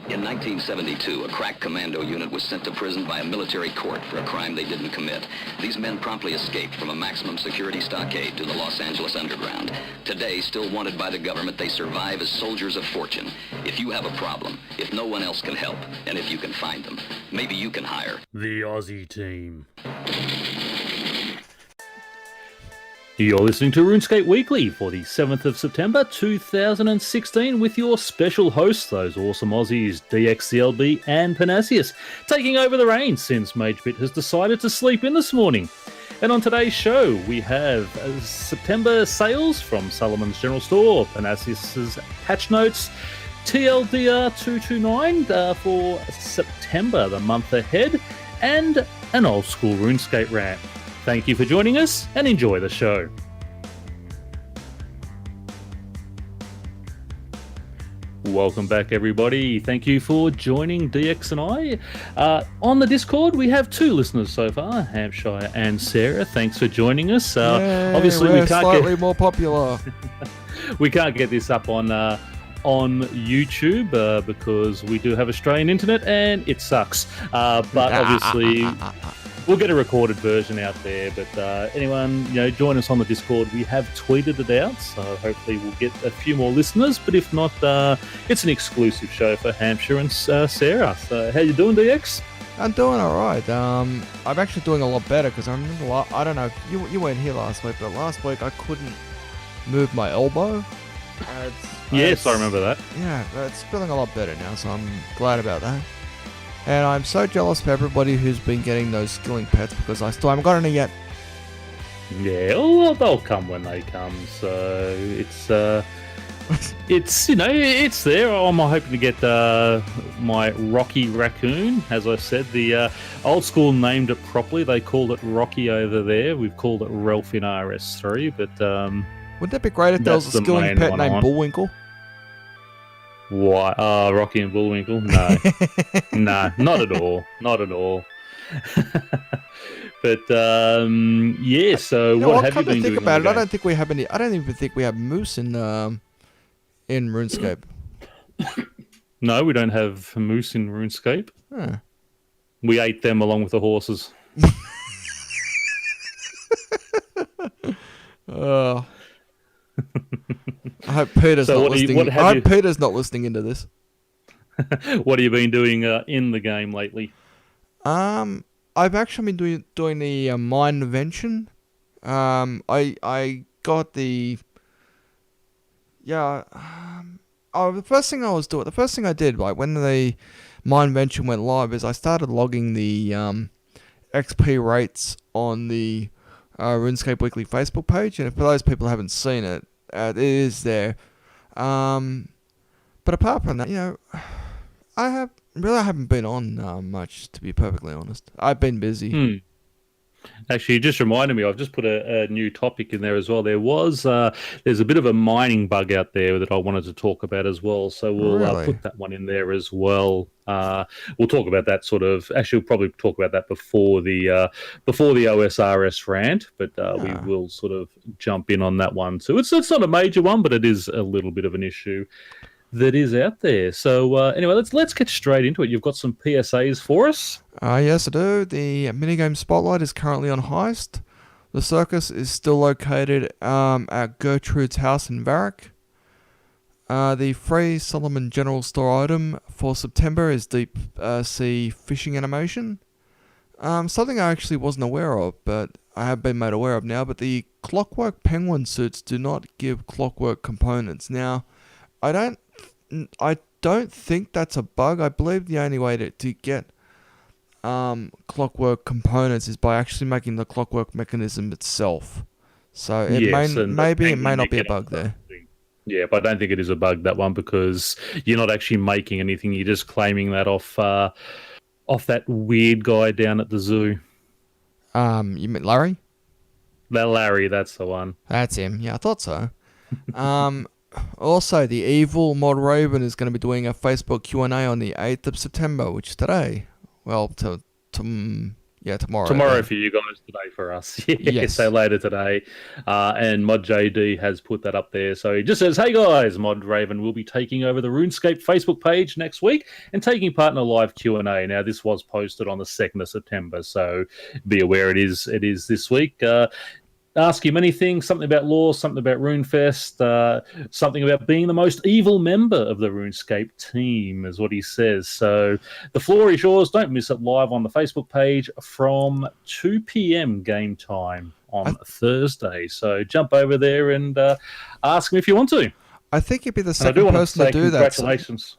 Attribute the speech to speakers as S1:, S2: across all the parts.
S1: In 1972, a crack commando unit was sent to prison by a military court for a crime they didn't commit. These men promptly escaped from a maximum security stockade to the Los Angeles underground. Today, still wanted by the government, they survive as soldiers of fortune. If you have a problem, if no one else can help, and if you can find them, maybe you can hire
S2: the Aussie team. You're listening to RuneScape Weekly for the 7th of September 2016 with your special hosts, those awesome Aussies, dxthelb and Pyrnassius, taking over the reins since magebit has decided to sleep in this morning. And on today's show, we have September Sales from Solomon's General Store, Pyrnassius' patch notes, TLDR 229 for September, the month ahead, and an old school RuneScape rant. Thank you for joining us and enjoy the show. Welcome back, everybody. Thank you for joining DX and I. On the Discord, we have two listeners so far, Hampshire and Sarah. Thanks for joining us. Obviously,
S3: we're
S2: we can't
S3: slightly more popular.
S2: We can't get this up on YouTube because we do have Australian internet and it sucks. But obviously, we'll get a recorded version out there. But anyone, join us on the Discord. We have tweeted it out, so hopefully we'll get a few more listeners. But if not, it's an exclusive show for Hampshire and Sarah. So how you doing, DX?
S3: I'm doing all right. I'm actually doing a lot better because I remember. I don't know. You weren't here last week, but last week I couldn't move my elbow.
S2: Yes, I remember that.
S3: Yeah, it's feeling a lot better now, so I'm glad about that. And I'm so jealous of everybody who's been getting those skilling pets because I still haven't got any yet.
S2: Yeah, well, they'll come when they come. So it's it's there. I'm hoping to get my Rocky raccoon. As I said, the old school named it properly. They called it Rocky over there. We've called it Ralph in RS3, but
S3: wouldn't that be great if there was a skilling pet named Bullwinkle?
S2: Why? Rocky and Bullwinkle? No. No, not at all. Not at all. But, yeah, so what have you been doing?
S3: About it, I don't think we have any. I don't even think we have moose in RuneScape.
S2: No, we don't have moose in RuneScape.
S3: Huh.
S2: We ate them along with the horses.
S3: I hope Peter's not listening. I hope Peter's not listening into this.
S2: What have you been doing in the game lately?
S3: I've actually been doing the Mind Invention. I got the the first thing I did, like when the Mind Invention went live, is I started logging the XP rates on the RuneScape Weekly Facebook page, and for those people who haven't seen it, it is there. But apart from that, I haven't been on much, to be perfectly honest. I've been busy.
S2: Actually, you just reminded me, I've just put a new topic in there as well. There's a bit of a mining bug out there that I wanted to talk about as well, so we'll put that one in there as well. We'll talk about that we'll probably talk about that before the OSRS rant, but we will sort of jump in on that one too. It's not a major one, but it is a little bit of an issue that is out there. So anyway, let's get straight into it. You've got some PSAs for us?
S3: Yes, I do. The Minigame Spotlight is currently on Heist. The Circus is still located at Gertrude's house in Varrock. The free Solomon General Store item for September is Deep Sea Fishing Animation. Something I actually wasn't aware of, but I have been made aware of now, but the Clockwork penguin suits do not give Clockwork components. Now, I don't think that's a bug. I believe the only way to get Clockwork components is by actually making the Clockwork mechanism itself. So it may not be a bug there.
S2: Yeah, but I don't think it is a bug, that one, because you're not actually making anything. You're just claiming that off that weird guy down at the zoo.
S3: You mean Larry?
S2: Larry, that's the one.
S3: That's him. Yeah, I thought so. Also, the evil Mod Raven is going to be doing a Facebook Q&A on the 8th of September, which is today. Well, Yeah, tomorrow.
S2: Tomorrow for you guys, today for us.
S3: Yes.
S2: So later today. And Mod JD has put that up there. So he just says, hey guys, Mod Raven will be taking over the RuneScape Facebook page next week and taking part in a live Q&A. Now, this was posted on the 2nd of September, so be aware it is this week. Ask him anything, something about lore, something about RuneFest, something about being the most evil member of the RuneScape team, is what he says. So the floor is yours. Don't miss it live on the Facebook page from 2 p.m. game time on Thursday. So jump over there and ask him if you want to.
S3: I think you'd be the second person to do that.
S2: Congratulations.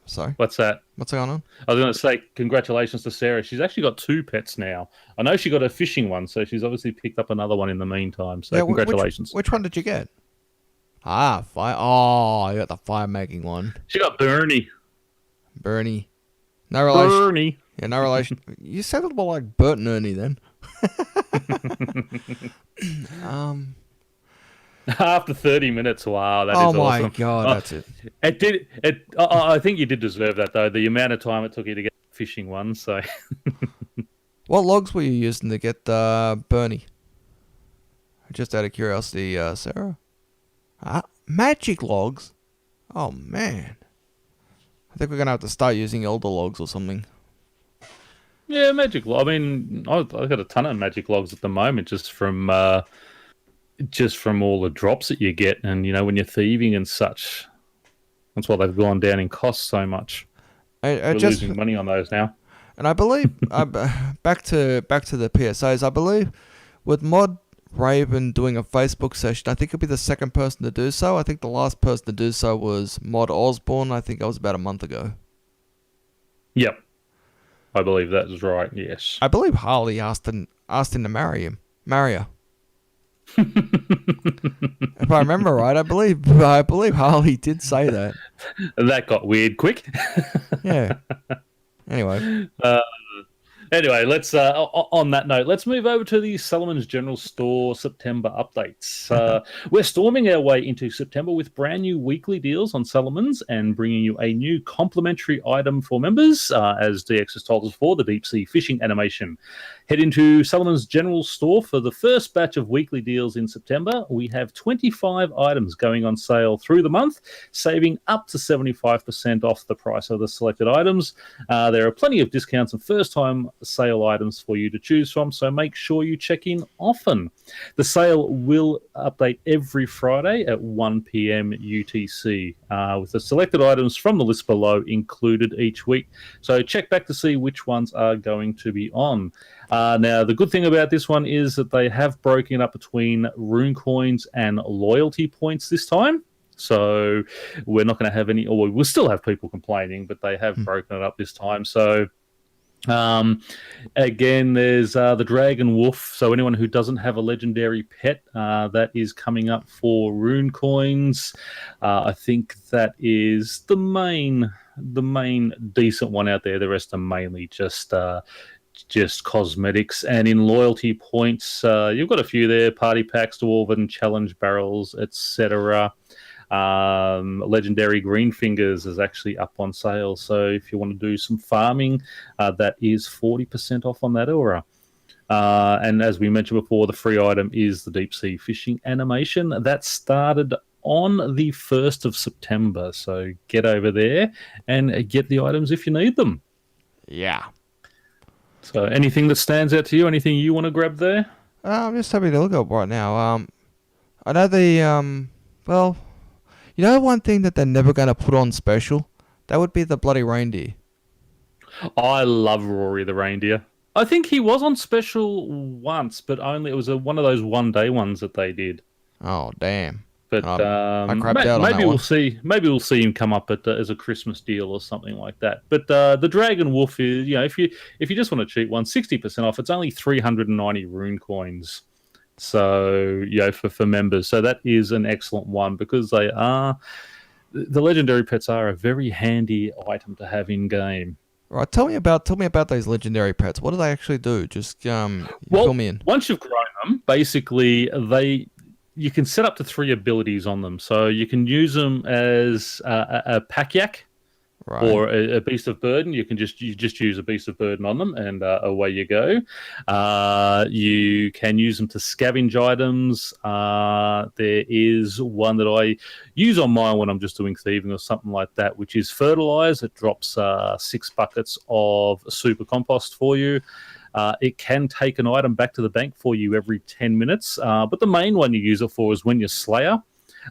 S3: Sorry?
S2: What's that?
S3: What's going on?
S2: I was going to say congratulations to Sarah. She's actually got 2 pets now. I know she got a fishing one, so she's obviously picked up another one in the meantime. So congratulations.
S3: Which one did you get? Fire. Oh, I got the fire-making one.
S2: She got Bernie.
S3: Bernie. No relation.
S2: Bernie.
S3: Yeah, no relation. You sounded more like Bert and Ernie then.
S2: After 30 minutes, wow, that is
S3: awesome.
S2: awesome.
S3: Oh my god, that's it.
S2: I think you did deserve that though. The amount of time it took you to get the fishing one. So,
S3: what logs were you using to get Bernie? Just out of curiosity, Sarah. Magic logs. Oh man, I think we're gonna have to start using elder logs or something.
S2: Yeah, magic log. I mean, I've got a ton of magic logs at the moment, just from all the drops that you get, and when you're thieving and such. That's why they've gone down in cost so much. We're losing money on those now.
S3: And I believe back to the PSAs. I believe with Mod Raven doing a Facebook session, I think he'll be the second person to do so. I think the last person to do so was Mod Osborne. I think that was about a month ago.
S2: Yep, I believe that is right. Yes,
S3: I believe Harley asked him to marry her. If I remember right, I believe Harley did say that.
S2: That got weird quick.
S3: Yeah. Anyway.
S2: Anyway, let's on that note, let's move over to the Solomon's General Store September updates. We're storming our way into September with brand new weekly deals on Solomon's and bringing you a new complimentary item for members, as DX has told us before, the deep sea fishing animation. Head into Solomon's General Store for the first batch of weekly deals in September. We have 25 items going on sale through the month, saving up to 75% off the price of the selected items. There are plenty of discounts and first-time sale items for you to choose from, so make sure you check in often. The sale will update every Friday at 1 p.m. UTC, with the selected items from the list below included each week. So check back to see which ones are going to be on. Now, the good thing about this one is that they have broken up between rune coins and loyalty points this time. So we're not going to have any, or we'll still have people complaining, but they have broken it up this time. So again, there's the Dragon Wolf. So anyone who doesn't have a legendary pet, that is coming up for rune coins. I think that is the main decent one out there. The rest are mainly just cosmetics. And in loyalty points, you've got a few there: party packs, dwarven challenge barrels, etc. Legendary green fingers is actually up on sale, so if you want to do some farming, that is 40% off on that aura. And as we mentioned before, the free item is the deep sea fishing animation that started on the 1st of September, so get over there and get the items if you need them.
S3: Yeah.
S2: So anything that stands out to you, anything you want to grab there?
S3: I'm just having a look up right now. I know the well, you know one thing that they're never going to put on special? That would be the bloody reindeer.
S2: I love Rory the reindeer. I think he was on special once, but only it was one of those one-day ones that they did.
S3: Oh, damn.
S2: But
S3: I crapped out on that
S2: maybe we'll
S3: one.
S2: see. Maybe we'll see him come up as a Christmas deal or something like that. But the Dragon Wolf is, if you just want a cheap one, 60% off. It's only 390 rune coins. So for members, so that is an excellent one because the legendary pets are a very handy item to have in game.
S3: Right, tell me about those legendary pets. What do they actually do? Just fill me in.
S2: Once you've grown them, basically you can set up to 3 abilities on them. So you can use them as a pack yak,
S3: Right.
S2: or a beast of burden. You just use a beast of burden on them, and away you go. You can use them to scavenge items. There is one that I use on mine when I'm just doing thieving or something like that, which is fertilize. It drops 6 buckets of super compost for you. It can take an item back to the bank for you every 10 minutes, but the main one you use it for is when you're Slayer.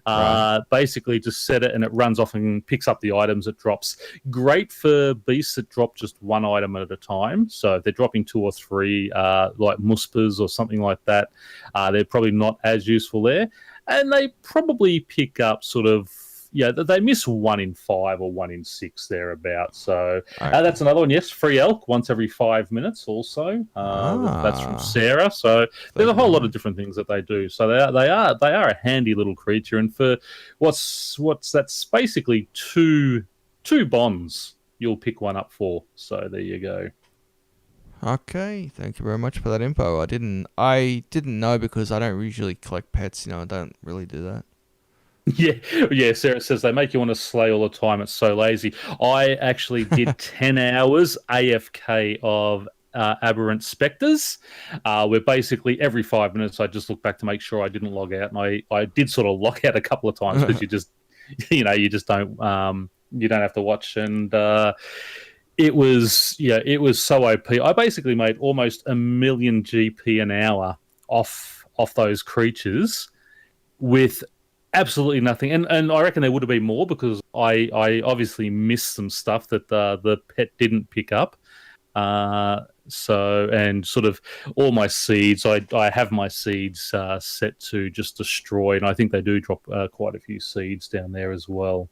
S3: Right.
S2: Basically just set it and it runs off and picks up the items it drops. Great for beasts that drop just one item at a time. So if they're dropping 2 or 3, like muspers or something like that, they're probably not as useful there. And they probably pick up sort of, they miss 1 in 5 or 1 in 6 thereabouts. So that's another one. Yes, free elk once every 5 minutes also. That's from Sarah. So there's a whole lot of different things that they do. So they are a handy little creature. And for what's that's basically two bonds, you'll pick one up for. So there you go.
S3: Okay, thank you very much for that info. I didn't know because I don't usually collect pets. I don't really do that.
S2: Yeah. Sarah says they make you want to slay all the time. It's so lazy. I actually did 10 hours AFK of aberrant specters, where basically every 5 minutes I just look back to make sure I didn't log out, and I did sort of log out a couple of times because you just don't you don't have to watch, and it was so OP. I basically made almost 1 million GP an hour off those creatures with absolutely nothing, and I reckon there would have been more because I obviously missed some stuff that the pet didn't pick up. So, and sort of all my seeds, I have my seeds set to just destroy, and I think they do drop quite a few seeds down there as well.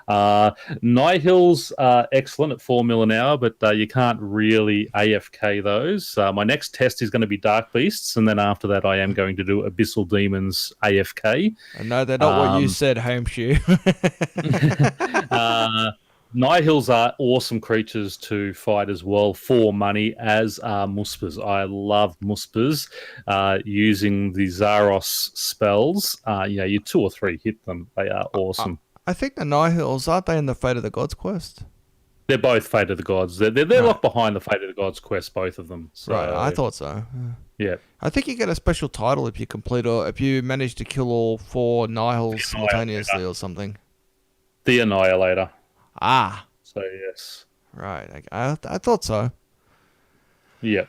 S2: Nihils are excellent at 4 mil an hour, but you can't really AFK those. My next test is going to be Dark Beasts, and then after that I am going to do Abyssal Demons AFK.
S3: No, they're not what you said, Homeshoe.
S2: Nihils are awesome creatures to fight as well for money, as are Muspers. I love Muspers. Using the Zaros spells, you 2 or 3 hit them. They are awesome.
S3: I think the Nihils, aren't they in the Fate of the Gods quest?
S2: They're both Fate of the Gods. They're locked behind the Fate of the Gods quest, both of them. So,
S3: right, I thought so.
S2: Yeah.
S3: I think you get a special title if you complete, or if you manage to kill all 4 Nihils simultaneously or something.
S2: The Annihilator.
S3: Ah.
S2: So, yes.
S3: Right, I thought so.
S2: Yeah.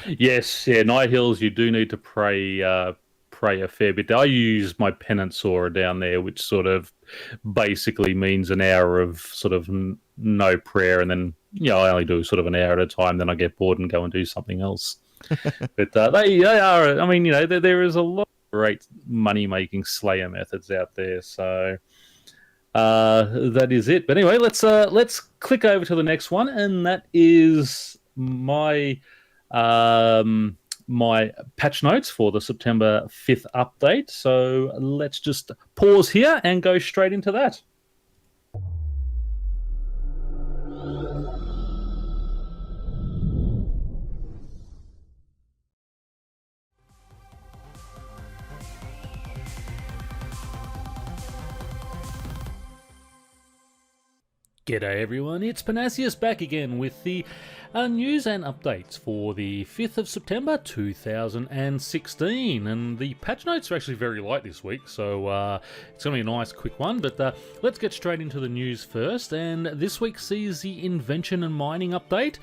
S2: Yes, Nihils, you do need to pray a fair bit. I use my penance aura down there, which sort of basically means an hour of sort of no prayer, and then I only do sort of an hour at a time. Then I get bored and go and do something else. But they are. I mean, there is a lot of great money making Slayer methods out there. So that is it. But anyway, let's click over to the next one, and that is my my patch notes for the September 5th update. So let's just pause here and go straight into that. G'day everyone, it's Pyrnassius back again with the news and updates for the 5th of September 2016, and the patch notes are actually very light this week, so it's going to be a nice quick one, but let's get straight into the news first. And this week sees the invention and mining update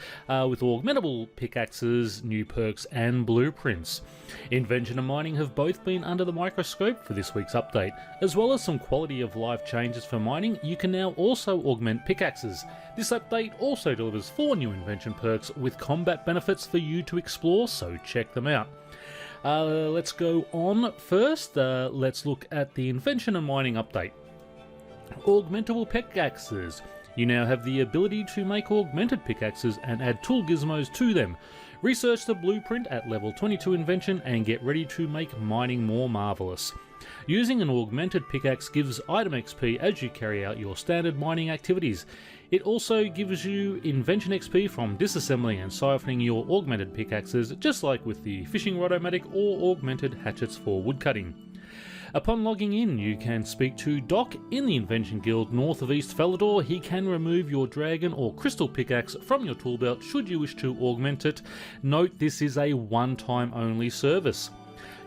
S2: with augmentable pickaxes, new perks and blueprints. Invention and mining have both been under the microscope for this week's update. As well as some quality of life changes for mining, you can now also augment pickaxes. This update also delivers 4 new invention perks with combat benefits for you to explore, so check them out. Let's go on first. Let's look at the invention and mining update. Augmentable pickaxes. You now have the ability to make augmented pickaxes and add tool gizmos to them. Research the blueprint at level 22 invention and get ready to make mining more marvellous. Using an augmented pickaxe gives item XP as you carry out your standard mining activities. It also gives you invention XP from disassembling and siphoning your augmented pickaxes, just like with the fishing rod-o-matic or augmented hatchets for woodcutting. Upon logging in, you can speak to Doc in the Invention Guild north of East Felidor. He can remove your dragon or crystal pickaxe from your tool belt should you wish to augment it. Note this is a one-time only service.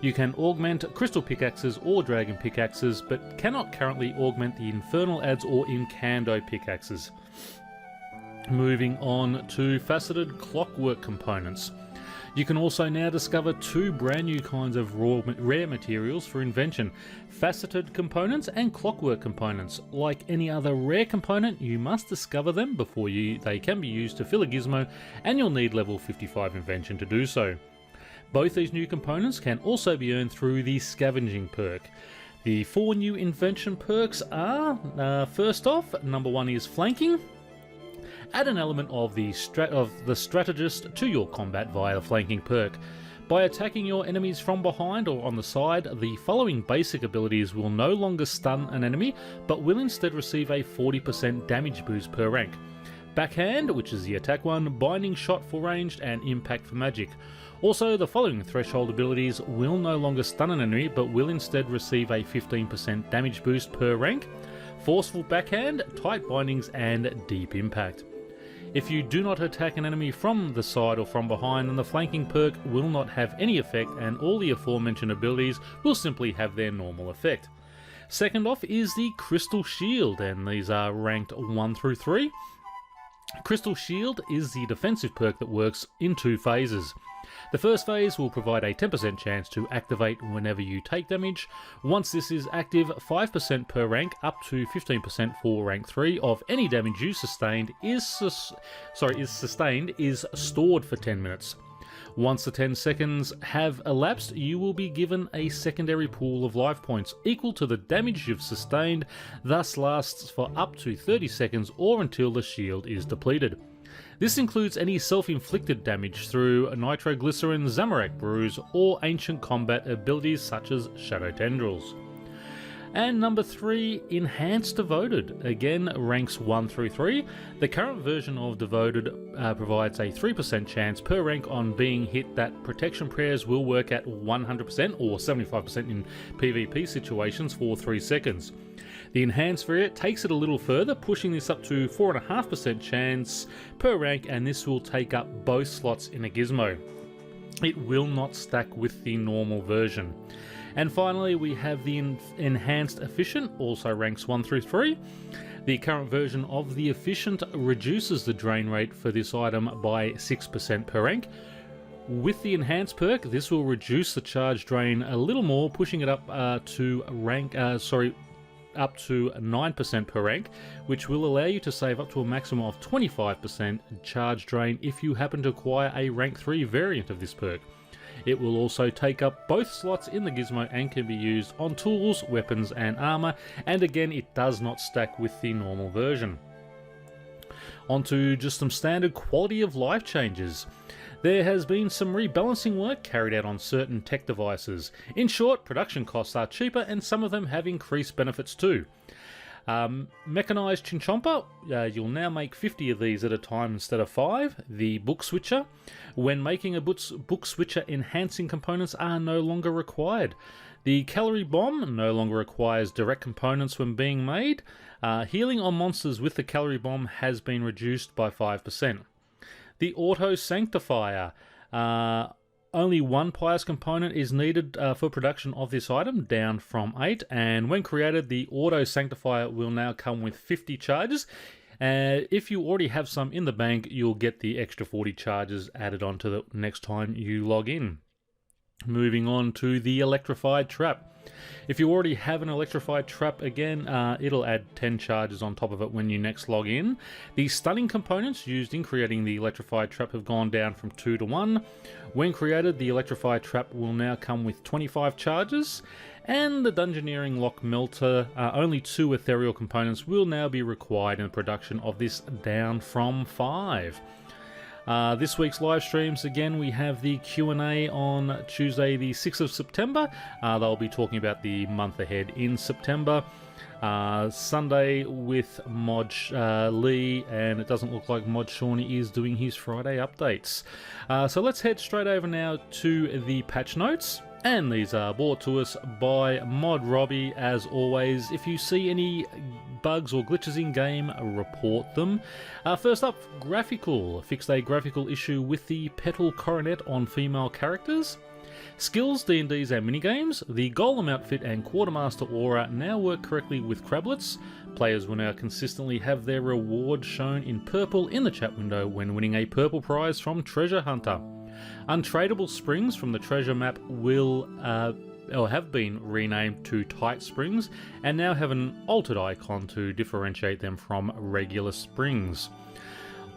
S2: You can augment crystal pickaxes or dragon pickaxes, but cannot currently augment the infernal adds or incando pickaxes. Moving on to faceted clockwork components. You can also now discover two brand new kinds of rare materials for invention: faceted components and clockwork components. Like any other rare component, you must discover them before they can be used to fill a gizmo, and you'll need level 55 invention to do so. Both these new components can also be earned through the scavenging perk. The 4 new invention perks are, first off, number 1 is flanking. Add an element of the strategist to your combat via the flanking perk. By attacking your enemies from behind or on the side, the following basic abilities will no longer stun an enemy, but will instead receive a 40% damage boost per rank. Backhand, which is the attack one, binding shot for ranged, and impact for magic. Also, the following threshold abilities will no longer stun an enemy, but will instead receive a 15% damage boost per rank: forceful backhand, tight bindings, and deep impact. If you do not attack an enemy from the side or from behind, then the flanking perk will not have any effect, and all the aforementioned abilities will simply have their normal effect. Second off is the Crystal Shield, and these are ranked 1 through 3. Crystal Shield is the defensive perk that works in 2 phases. The first phase will provide a 10% chance to activate whenever you take damage. Once this is active, 5% per rank up to 15% for rank 3 of any damage you sustained is stored for 10 minutes. Once the 10 seconds have elapsed, you will be given a secondary pool of life points equal to the damage you've sustained, thus lasts for up to 30 seconds or until the shield is depleted. This includes any self-inflicted damage through nitroglycerin, Zamorak Bruise, or ancient combat abilities such as Shadow Tendrils. And number 3, Enhanced Devoted, again ranks 1 through 3. The current version of Devoted provides a 3% chance per rank on being hit that protection prayers will work at 100% or 75% in PvP situations for 3 seconds. The Enhanced variant takes it a little further, pushing this up to 4.5% chance per rank, and this will take up both slots in a gizmo. It will not stack with the normal version. And finally, we have the Enhanced Efficient, also ranks 1 through 3. The current version of the Efficient reduces the drain rate for this item by 6% per rank. With the Enhanced perk, this will reduce the charge drain a little more, pushing it up to 9% per rank, which will allow you to save up to a maximum of 25% charge drain if you happen to acquire a rank 3 variant of this perk. It will also take up both slots in the gizmo and can be used on tools, weapons, and armor, and again it does not stack with the normal version. Onto just some standard quality of life changes. There has been some rebalancing work carried out on certain tech devices. In short, production costs are cheaper and some of them have increased benefits too. Mechanized Chinchomper, you'll now make 50 of these at a time instead of 5. The Book Switcher, when making a book switcher, enhancing components are no longer required. The Calorie Bomb no longer requires direct components when being made. Healing on monsters with the Calorie Bomb has been reduced by 5%. The Auto Sanctifier, only 1 pious component is needed for production of this item, down from 8, and when created, the Auto Sanctifier will now come with 50 charges. If you already have some in the bank, you'll get the extra 40 charges added on to the next time you log in. Moving on to the Electrified Trap. If you already have an Electrified Trap, again, it'll add 10 charges on top of it when you next log in. The stunning components used in creating the Electrified Trap have gone down from 2 to 1. When created, the Electrified Trap will now come with 25 charges. And the Dungeoneering Lock Melter, only 2 ethereal components will now be required in the production of this, down from 5. This week's live streams, again, we have the Q&A on Tuesday the 6th of September. They'll be talking about the month ahead in September. Sunday with Mod Lee, and it doesn't look like Mod Shawnee is doing his Friday updates. So let's head straight over now to the patch notes. And these are brought to us by Mod Robbie. As always, if you see any bugs or glitches in game, report them. First up, graphical. Fixed a graphical issue with the petal coronet on female characters. Skills, D&Ds and minigames. The Golem outfit and Quartermaster aura now work correctly with crablets. Players will now consistently have their reward shown in purple in the chat window when winning a purple prize from Treasure Hunter. Untradeable springs from the treasure map will or have been renamed to Tight Springs and now have an altered icon to differentiate them from regular springs.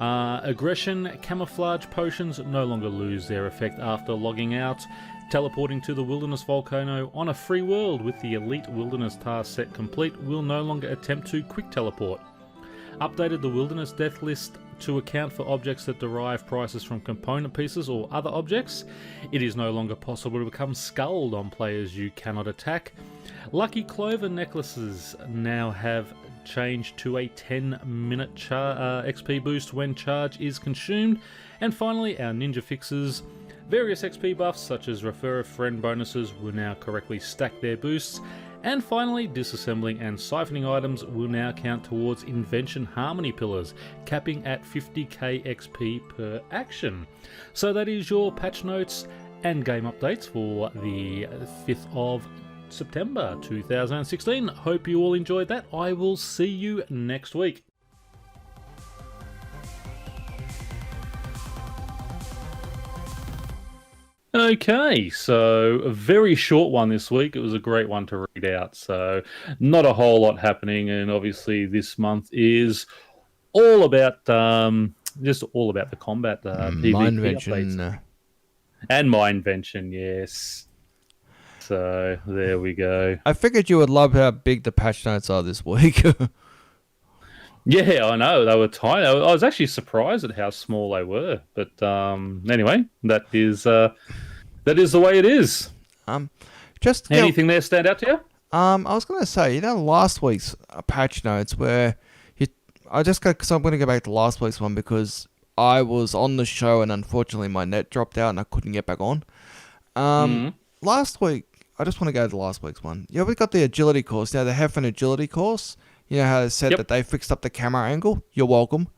S2: Aggression camouflage potions no longer lose their effect after logging out. Teleporting to the Wilderness Volcano on a free world with the Elite Wilderness task set complete will no longer attempt to quick teleport. Updated the Wilderness Death List to account for objects that derive prices from component pieces or other objects. It is no longer possible to become sculled on players you cannot attack. Lucky Clover necklaces now have changed to a 10-minute XP boost when charge is consumed. And finally, our ninja fixes. Various XP buffs such as refer a friend bonuses will now correctly stack their boosts. And finally, disassembling and siphoning items will now count towards Invention Harmony pillars, capping at 50k XP per action. So that is your patch notes and game updates for the 5th of September 2016. Hope you all enjoyed that. I will see you next week. Okay, so a very short one this week. It was a great one to read out, so not a whole lot happening, and obviously this month is all about just all about the combat PvP updates. And my invention, yes. So there we go.
S3: I figured you would love how big the patch notes are this week.
S2: Yeah, I know. They were tiny. I was actually surprised at how small they were. But anyway, that is the way it is.
S3: Just
S2: anything there stand out to you?
S3: I was going to say, last week's patch notes where I'm going to go back to last week's one because I was on the show and unfortunately my net dropped out and I couldn't get back on. Last week, I just want to go to last week's one. Yeah, we got the agility course. Now, the Heffen agility course. You know how they said that they fixed up the camera angle? You're welcome.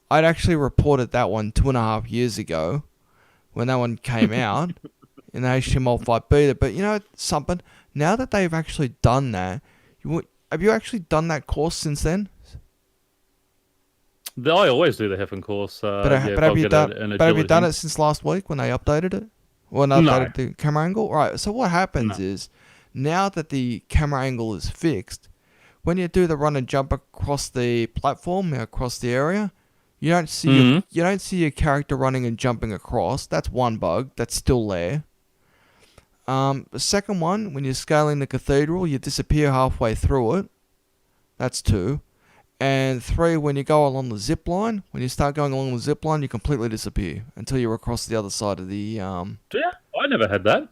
S3: I'd actually reported that one 2.5 years ago when that one came out in the HTML 5 beta. But you know something? Now that they've actually done that, have you actually done that course since then?
S2: I always do the Heffen course.
S3: But have you done it since last week when they updated it? When they updated the camera angle? Right, so what happens is, now that the camera angle is fixed, when you do the run and jump across the platform, across the area, you don't see your character running and jumping across. That's one bug. That's still there. The second one, when you're scaling the cathedral, you disappear halfway through it. That's 2. And 3, when you go along the zip line, when you start going along the zip line, you completely disappear until you're across the other side of the...
S2: Yeah, I never had that.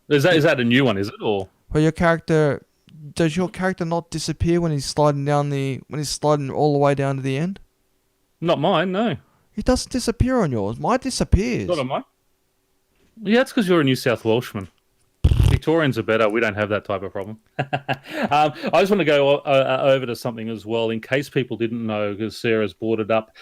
S2: Is that a new one, is it? Or
S3: well, your character... Does your character not disappear when he's sliding all the way down to the end?
S2: Not mine, no.
S3: He doesn't disappear on yours. Mine disappears.
S2: Not on mine. Yeah, that's because you're a New South Welshman. Victorians are better. We don't have that type of problem. I just want to go over to something as well, in case people didn't know, because Sarah's brought it up.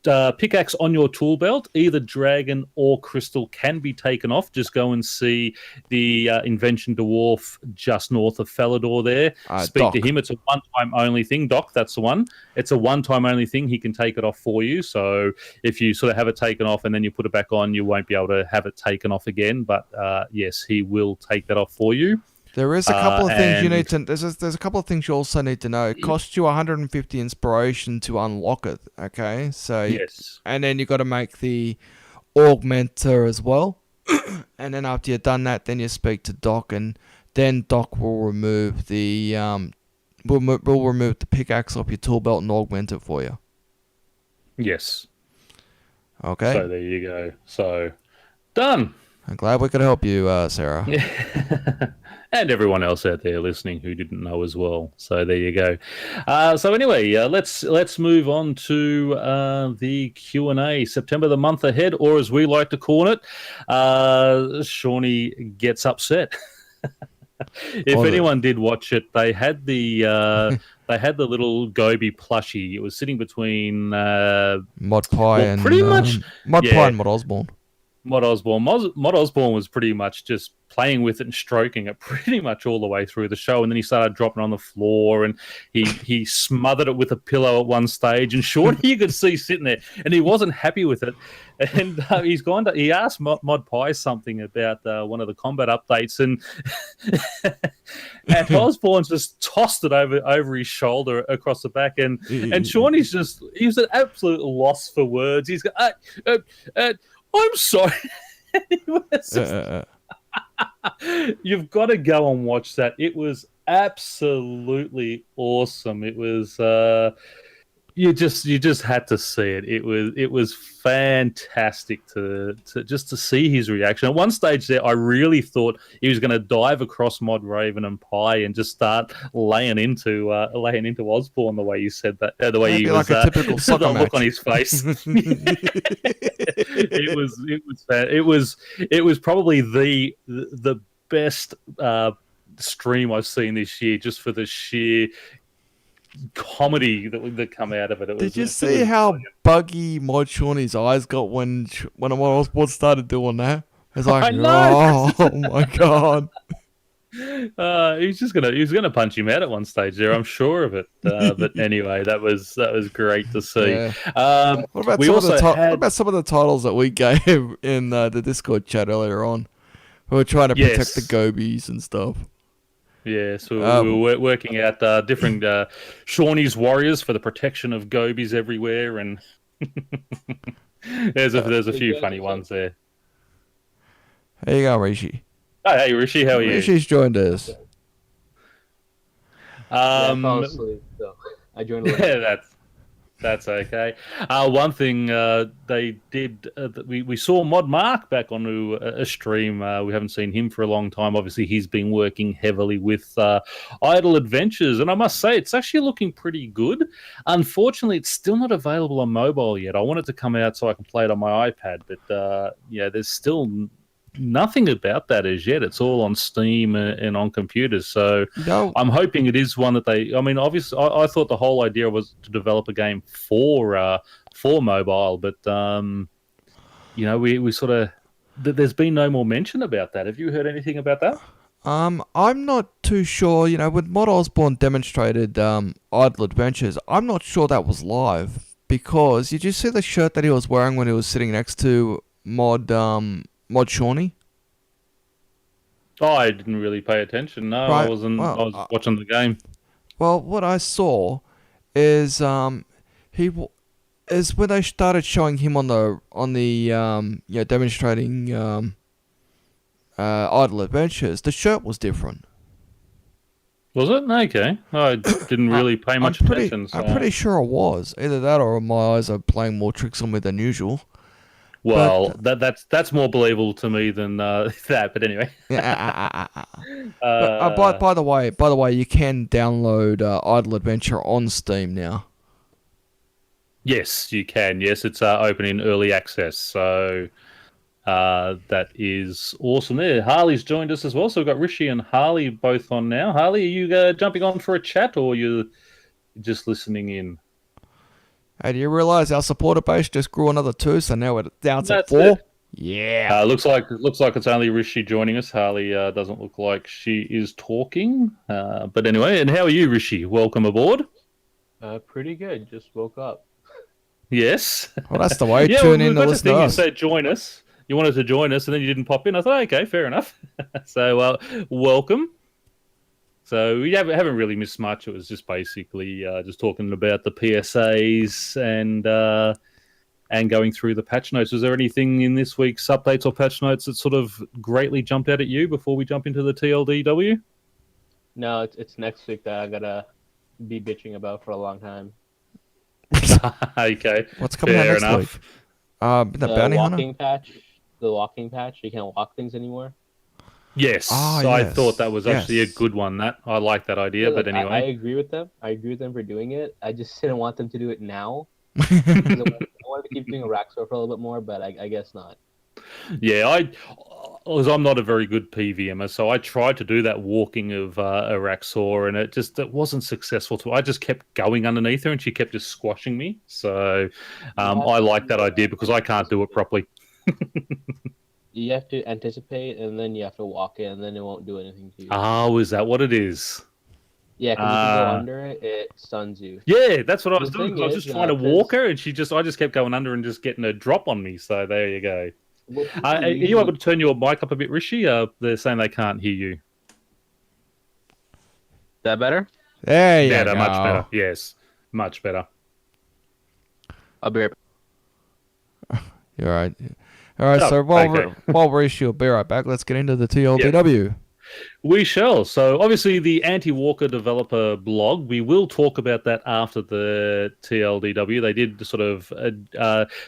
S2: The pickaxe on your tool belt, either dragon or crystal, can be taken off. Just go and see the Invention Dwarf just north of Falador there. Speak
S3: Doc.
S2: to him. It's a one-time only thing. Doc, that's the one. It's a one-time only thing. He can take it off for you. So if you sort of have it taken off and then you put it back on, you won't be able to have it taken off again. But yes, he will take that off for you.
S3: There is a couple of things you need to... There's a couple of things you also need to know. It costs you 150 inspiration to unlock it, okay? So
S2: yes.
S3: And then you got to make the augmenter as well. And then after you've done that, then you speak to Doc, and then Doc will remove the will remove the pickaxe off your tool belt and augment it for you.
S2: Yes.
S3: Okay.
S2: So there you go. So done.
S3: I'm glad we could help you, Sarah.
S2: And everyone else out there listening who didn't know as well. So there you go. So anyway, let's move on to the Q&A. September, the month ahead, or as we like to call it, Shawnee gets upset. If anyone did watch it, they had the little Gobi plushie. It was sitting between
S3: Mod Pie and
S2: pretty much
S3: Mod Pie and Mod Osborne.
S2: Mod Osborne. Mod Osborne was pretty much just playing with it and stroking it pretty much all the way through the show, and then he started dropping on the floor, and he smothered it with a pillow at one stage, and Shawnee you could see sitting there, and he wasn't happy with it, and he asked Mod Pie something about one of the combat updates, and and Osborne just tossed it over his shoulder across the back, and Shawnee's he was an absolute loss for words. He's got I'm sorry. You've got to go and watch that. It was absolutely awesome. It was you just had to see it. It was fantastic to see his reaction. At one stage there, I really thought he was going to dive across Mod Raven and Pie and just start laying into Osborne the way you said that. The way he was
S3: like a typical soccer
S2: the
S3: match.
S2: look on his face. It was probably the best stream I've seen this year, just for the sheer comedy that come out of it.
S3: Did you see how buggy Mod Shawnee's eyes got when Mod Osborne started doing that? It's like, oh my god.
S2: He's gonna punch him out at one stage there. I'm sure of it. But anyway, that was great to see.
S3: Yeah. What about some of the titles that we gave in the Discord chat earlier on? We were trying to protect the Gobies and stuff.
S2: Yeah, so we were working out different Shawnee's warriors for the protection of Gobies everywhere, and there's a few funny ones there.
S3: There you go, Rishi.
S2: Oh, hey, Rishi, how are you?
S3: Rishi's joined us.
S4: I fell asleep, so I joined a little.
S2: Yeah, that's okay. One thing they did, we saw Mod Mark back onto a stream. We haven't seen him for a long time. Obviously, he's been working heavily with Idle Adventures, and I must say, it's actually looking pretty good. Unfortunately, it's still not available on mobile yet. I want it to come out so I can play it on my iPad, but there's still nothing about that as yet. It's all on Steam and on computers. So I'm hoping it is one that obviously, I thought the whole idea was to develop a game for mobile, but we sort of there's been no more mention about that. Have you heard anything about that?
S3: I'm not too sure. When Mod Osborne demonstrated Idle Adventures, I'm not sure that was live, because did you see the shirt that he was wearing when he was sitting next to Mod Shawnee?
S2: Oh, I didn't really pay attention. No,
S3: right.
S2: I wasn't. I was watching the game.
S3: Well, what I saw is when they started showing him on the demonstrating Idle Adventures, the shirt was different.
S2: Was it? Okay. I didn't really pay much attention. So.
S3: I'm pretty sure it was. Either that or my eyes are playing more tricks on me than usual.
S2: Well, that's more believable to me than that. But anyway.
S3: By the way, you can download Idle Adventure on Steam now.
S2: Yes, you can. Yes, it's open in early access. So that is awesome. There, Harley's joined us as well. So we've got Rishi and Harley both on now. Harley, are you jumping on for a chat, or you're just listening in?
S3: Hey, do you realise our supporter base just grew another 2, so now we're down to 4?
S2: It.
S3: Yeah.
S2: Looks like it's only Rishi joining us. Harley doesn't look like she is talking. But anyway, and how are you, Rishi? Welcome aboard.
S4: Pretty good. Just woke up.
S2: Yes.
S3: Well, that's the way. Tune in to listen to us.
S2: You said join us. You wanted to join us, and then you didn't pop in. I thought, okay, fair enough. So, welcome. So we haven't really missed much. It was just basically just talking about the PSAs and going through the patch notes. Was there anything in this week's updates or patch notes that sort of greatly jumped out at you before we jump into the TLDW?
S4: No, it's next week that I gotta be bitching about for a long time.
S2: Okay.
S3: What's coming out next week? The
S4: Bounty walking
S3: Hunter?
S4: patch. the walking patch. You can't walk things anymore.
S2: Yes,
S3: Ah,
S2: I
S3: yes.
S2: thought that was actually a
S3: Yes.
S2: good one. That I like that idea,
S4: Yeah,
S2: but
S4: like, I
S2: anyway.
S4: agree with them. I agree with them for doing it. I just didn't want them to do it now. Because I wanted to keep doing a rack store for a little bit more, but I guess not.
S2: Yeah, because I'm not a very good PVMer, so I tried to do that walking of Araxor, and it wasn't successful. I just kept going underneath her, and she kept just squashing me. So I like that idea because I can't do it properly.
S4: You have to anticipate, and then you have to walk it, and then it won't do anything to you.
S2: Oh, is that what it is?
S4: Yeah, because if you go under it, it stuns you.
S2: Yeah, that's what I was
S4: The
S2: doing.
S4: thing
S2: 'Cause I was
S4: is,
S2: just trying to
S4: 'cause-
S2: walk her, and I just kept going under and just getting a drop on me. So there you go.
S4: Well,
S2: Are you able to turn your mic up a bit, Rishi? They're saying they can't hear you.
S4: that better?
S3: There you
S2: Better,
S3: go.
S2: much better. Yes, much better.
S4: I'll be right back.
S3: You're right. All right,
S2: Oh,
S3: so
S2: okay.
S3: while Rishi will be right back, let's get into the TLDW.
S2: We shall. So, obviously, the Anti-Walker developer blog, we will talk about that after the TLDW. They did sort of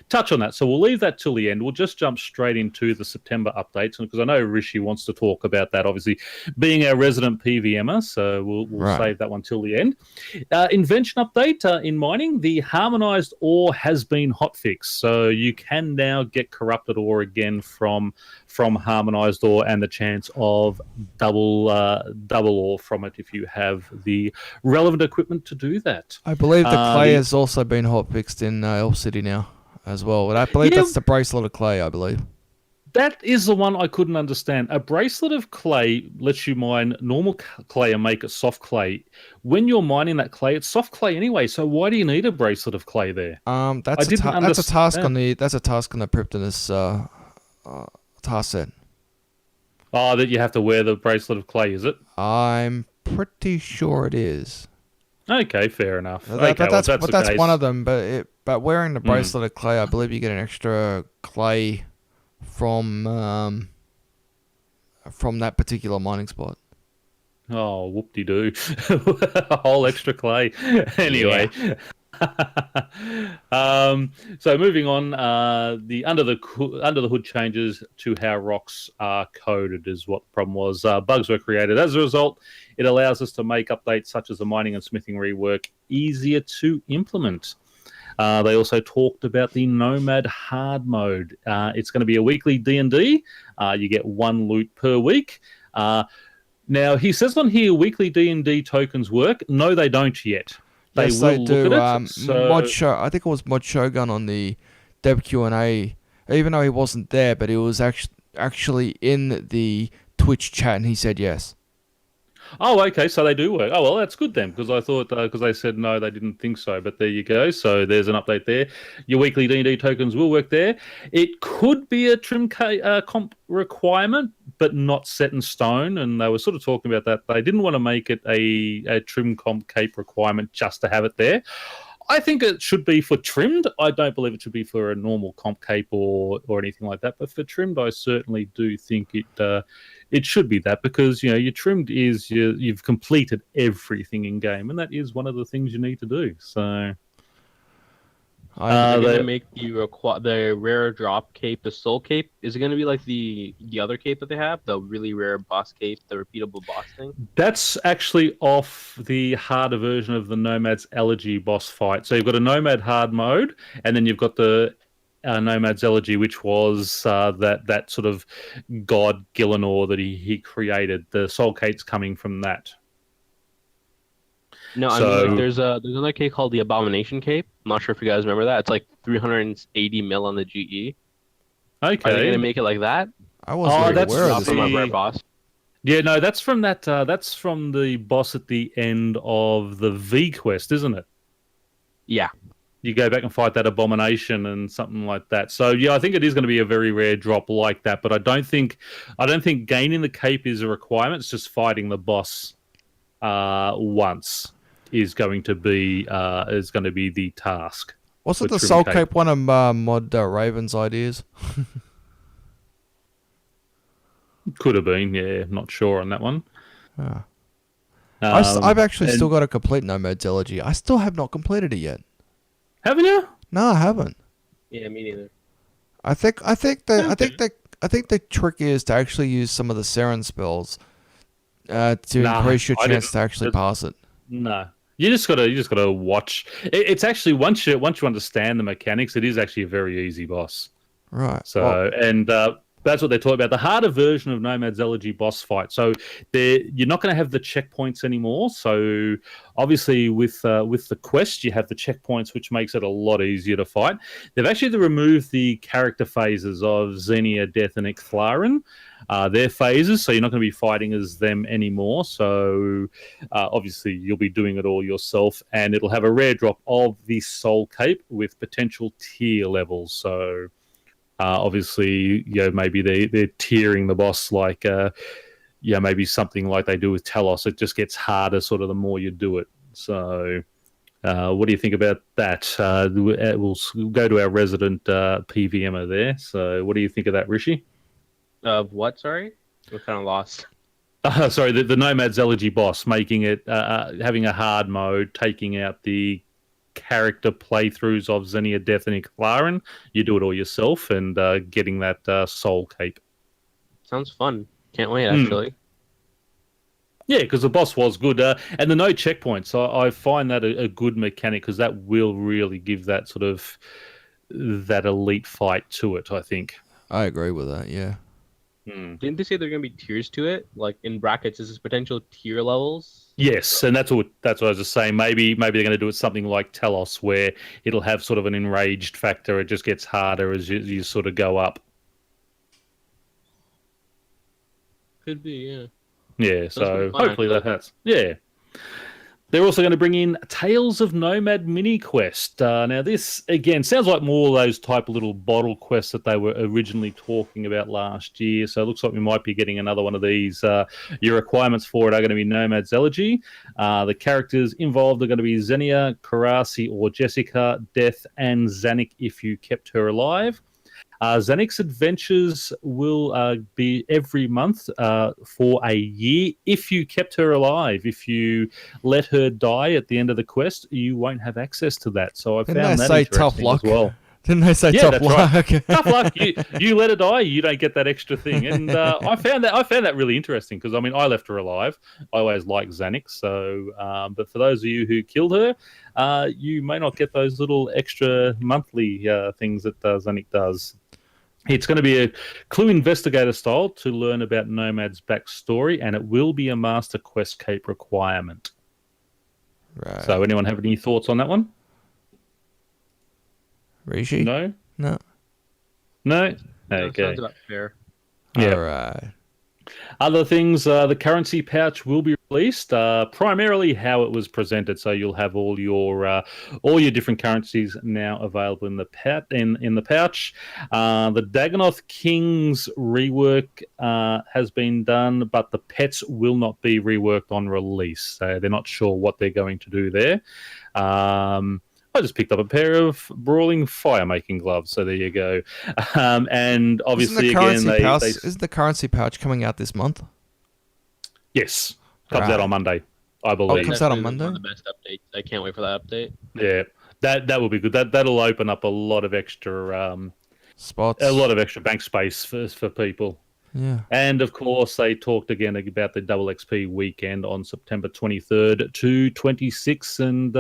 S2: touch on that. So, we'll leave that till the end. We'll just jump straight into the September updates because I know Rishi wants to talk about that, obviously, being our resident PVMer. So, we'll
S3: Right.
S2: save that one till the end. Invention update in mining, the harmonized ore has been hotfixed. So, you can now get corrupted ore again from harmonized ore and the chance of double ore from it if you have the relevant equipment to do that.
S3: I believe the clay has also been hotfixed in Elf City now as well. I believe that's the bracelet of clay, I believe.
S2: That is the one I couldn't understand. A bracelet of clay lets you mine normal clay and make it soft clay. When you're mining that clay, it's soft clay anyway. So why do you need a bracelet of clay there?
S3: That's a task on the Pryptonus task set.
S2: Oh, that you have to wear the bracelet of clay, is it?
S3: I'm pretty sure it is.
S2: Okay, fair enough.
S3: But that's one of them. But wearing the
S2: Hmm.
S3: bracelet of clay, I believe you get an extra clay from that particular mining spot.
S2: Oh, whoop-de-doo. A whole extra clay. Anyway. So moving on, the under the hood changes to how rocks are coded is what the problem was. Bugs were created. As a result, it allows us to make updates such as the mining and smithing rework easier to implement. They also talked about the Nomad hard mode. It's going to be a weekly D&D. You get one loot per week. Now, he says on here, weekly D&D tokens work. No, they don't yet.
S3: Yes, they do.
S2: Mod
S3: I think it was Mod Shogun on the Deb Q&A, even though he wasn't there, but he was actually in the Twitch chat and he said yes.
S2: Oh, okay, so they do work. Oh, well, that's good then, because I thought, because they said no, they didn't think so, but there you go. So there's an update there. Your weekly D&D tokens will work there. It could be a trim comp requirement, but not set in stone, and they were sort of talking about that. They didn't want to make it a trim comp cape requirement just to have it there. I think it should be for trimmed. I don't believe it should be for a normal comp cape or anything like that. But for trimmed, I certainly do think it should be that, because your trimmed is you've completed everything in game, and that is one of the things you need to do. So
S4: they're gonna make the rare drop cape the soul cape. Is it gonna be like the other cape that they have, the really rare boss cape, the repeatable boss thing?
S2: That's actually off the harder version of the Nomad's Elegy boss fight. So you've got a Nomad hard mode, and then you've got the Nomad's Elegy, which was that sort of god Gillenor that he created. The soul cape's coming from that.
S4: No, I mean, like, there's another cape called the Abomination Cape. I'm not sure if you guys remember that. It's like 380 mil on the GE.
S2: Okay.
S4: Are they gonna make it like that?
S3: I wasn't aware of
S4: from
S3: this.
S4: a rare boss.
S2: Yeah, no, that's from that. That's from the boss at the end of the V quest, isn't it?
S4: Yeah.
S2: You go back and fight that abomination and something like that. So yeah, I think it is going to be a very rare drop like that. But I don't think gaining the cape is a requirement. It's just fighting the boss once is going to be the task.
S3: Wasn't the Soul Cape one of Mod Raven's ideas?
S2: Could have been, yeah. Not sure on that one.
S3: I've actually still got a complete Nomad's Elegy. I still have not completed it yet.
S2: Haven't you?
S3: No, I haven't.
S4: Yeah, me neither.
S3: I think I think the trick is to actually use some of the Seren spells to increase your chance to actually pass it.
S2: No. You just gotta watch. It's actually once you understand the mechanics, it is actually a very easy boss.
S3: Right.
S2: So that's what they're talking about. The harder version of Nomad's Elegy boss fight. So you're not going to have the checkpoints anymore. So obviously with the quest, you have the checkpoints, which makes it a lot easier to fight. They've actually removed the character phases of Xenia, Death, and Ixthlarin. Their phases, so you're not going to be fighting as them anymore. So obviously you'll be doing it all yourself, and it'll have a rare drop of the Soul Cape with potential tier levels. So obviously, maybe they're tiering the boss like, maybe something like they do with Talos. It just gets harder sort of the more you do it. So what do you think about that? We'll go to our resident PVMer there. So what do you think of that, Rishi?
S4: Of what? Sorry, we're kind of lost.
S2: Sorry, the Nomad's Elegy boss, making it having a hard mode, taking out the character playthroughs of Xenia, Death, and Ixthlarin. You do it all yourself, and getting that Soul Cape.
S4: Sounds fun. Can't wait, actually.
S2: Yeah, because the boss was good. And the no checkpoints, I find that a good mechanic, because that will really give that sort of that elite fight to it, I think.
S3: I agree with that, yeah.
S4: Didn't they say there are going to be tiers to it? Like, in brackets, is this potential tier levels?
S2: Yes, and that's what I was just saying. Maybe they're going to do it something like Talos, where it'll have sort of an enraged factor. It just gets harder as you sort of go up.
S4: Could be, yeah.
S2: Yeah, so hopefully that has. Yeah. They're also going to bring in Tales of Nomad mini quest. Now, this, again, sounds like more of those type of little bottle quests that they were originally talking about last year. So it looks like we might be getting another one of these. Your requirements for it are going to be Nomad's Elegy. The characters involved are going to be Xenia, Karasi, or Jessica, Death, and Zanuck if you kept her alive. Zanuck's adventures will be every month for a year if you kept her alive. If you let her die at the end of the quest, you won't have access to that. So I found that interesting
S3: tough luck
S2: as well.
S3: Didn't they say tough luck?
S2: Right. Tough luck. You let her die, you don't get that extra thing. And I found that really interesting, because I mean, I left her alive. I always liked Zanuck. So, but for those of you who killed her, you may not get those little extra monthly things that Zanuck does. It's going to be a clue investigator style to learn about Nomad's backstory, and it will be a Master Quest Cape requirement.
S3: Right.
S2: So, anyone have any thoughts on that one?
S3: Rishi?
S2: No?
S3: No.
S2: No?
S4: That
S2: Okay.
S4: sounds about fair.
S2: Yeah.
S3: All right.
S2: Other things, the currency pouch will be released, primarily how it was presented. So you'll have all your different currencies now available in the pouch. The Dagonoth King's rework has been done, but the pets will not be reworked on release. So they're not sure what they're going to do there. I just picked up a pair of brawling fire-making gloves, so there you go. And obviously, isn't
S3: the currency pouch coming out this month?
S2: Yes, comes out on Monday, I believe.
S3: Oh, it comes out on Monday?
S4: One of the best updates. I can't wait for that update.
S2: Yeah, that will be good. That'll open up a lot of extra
S3: spots,
S2: a lot of extra bank space for people.
S3: Yeah.
S2: And of course, they talked again about the double XP weekend on September 23rd to 26th. And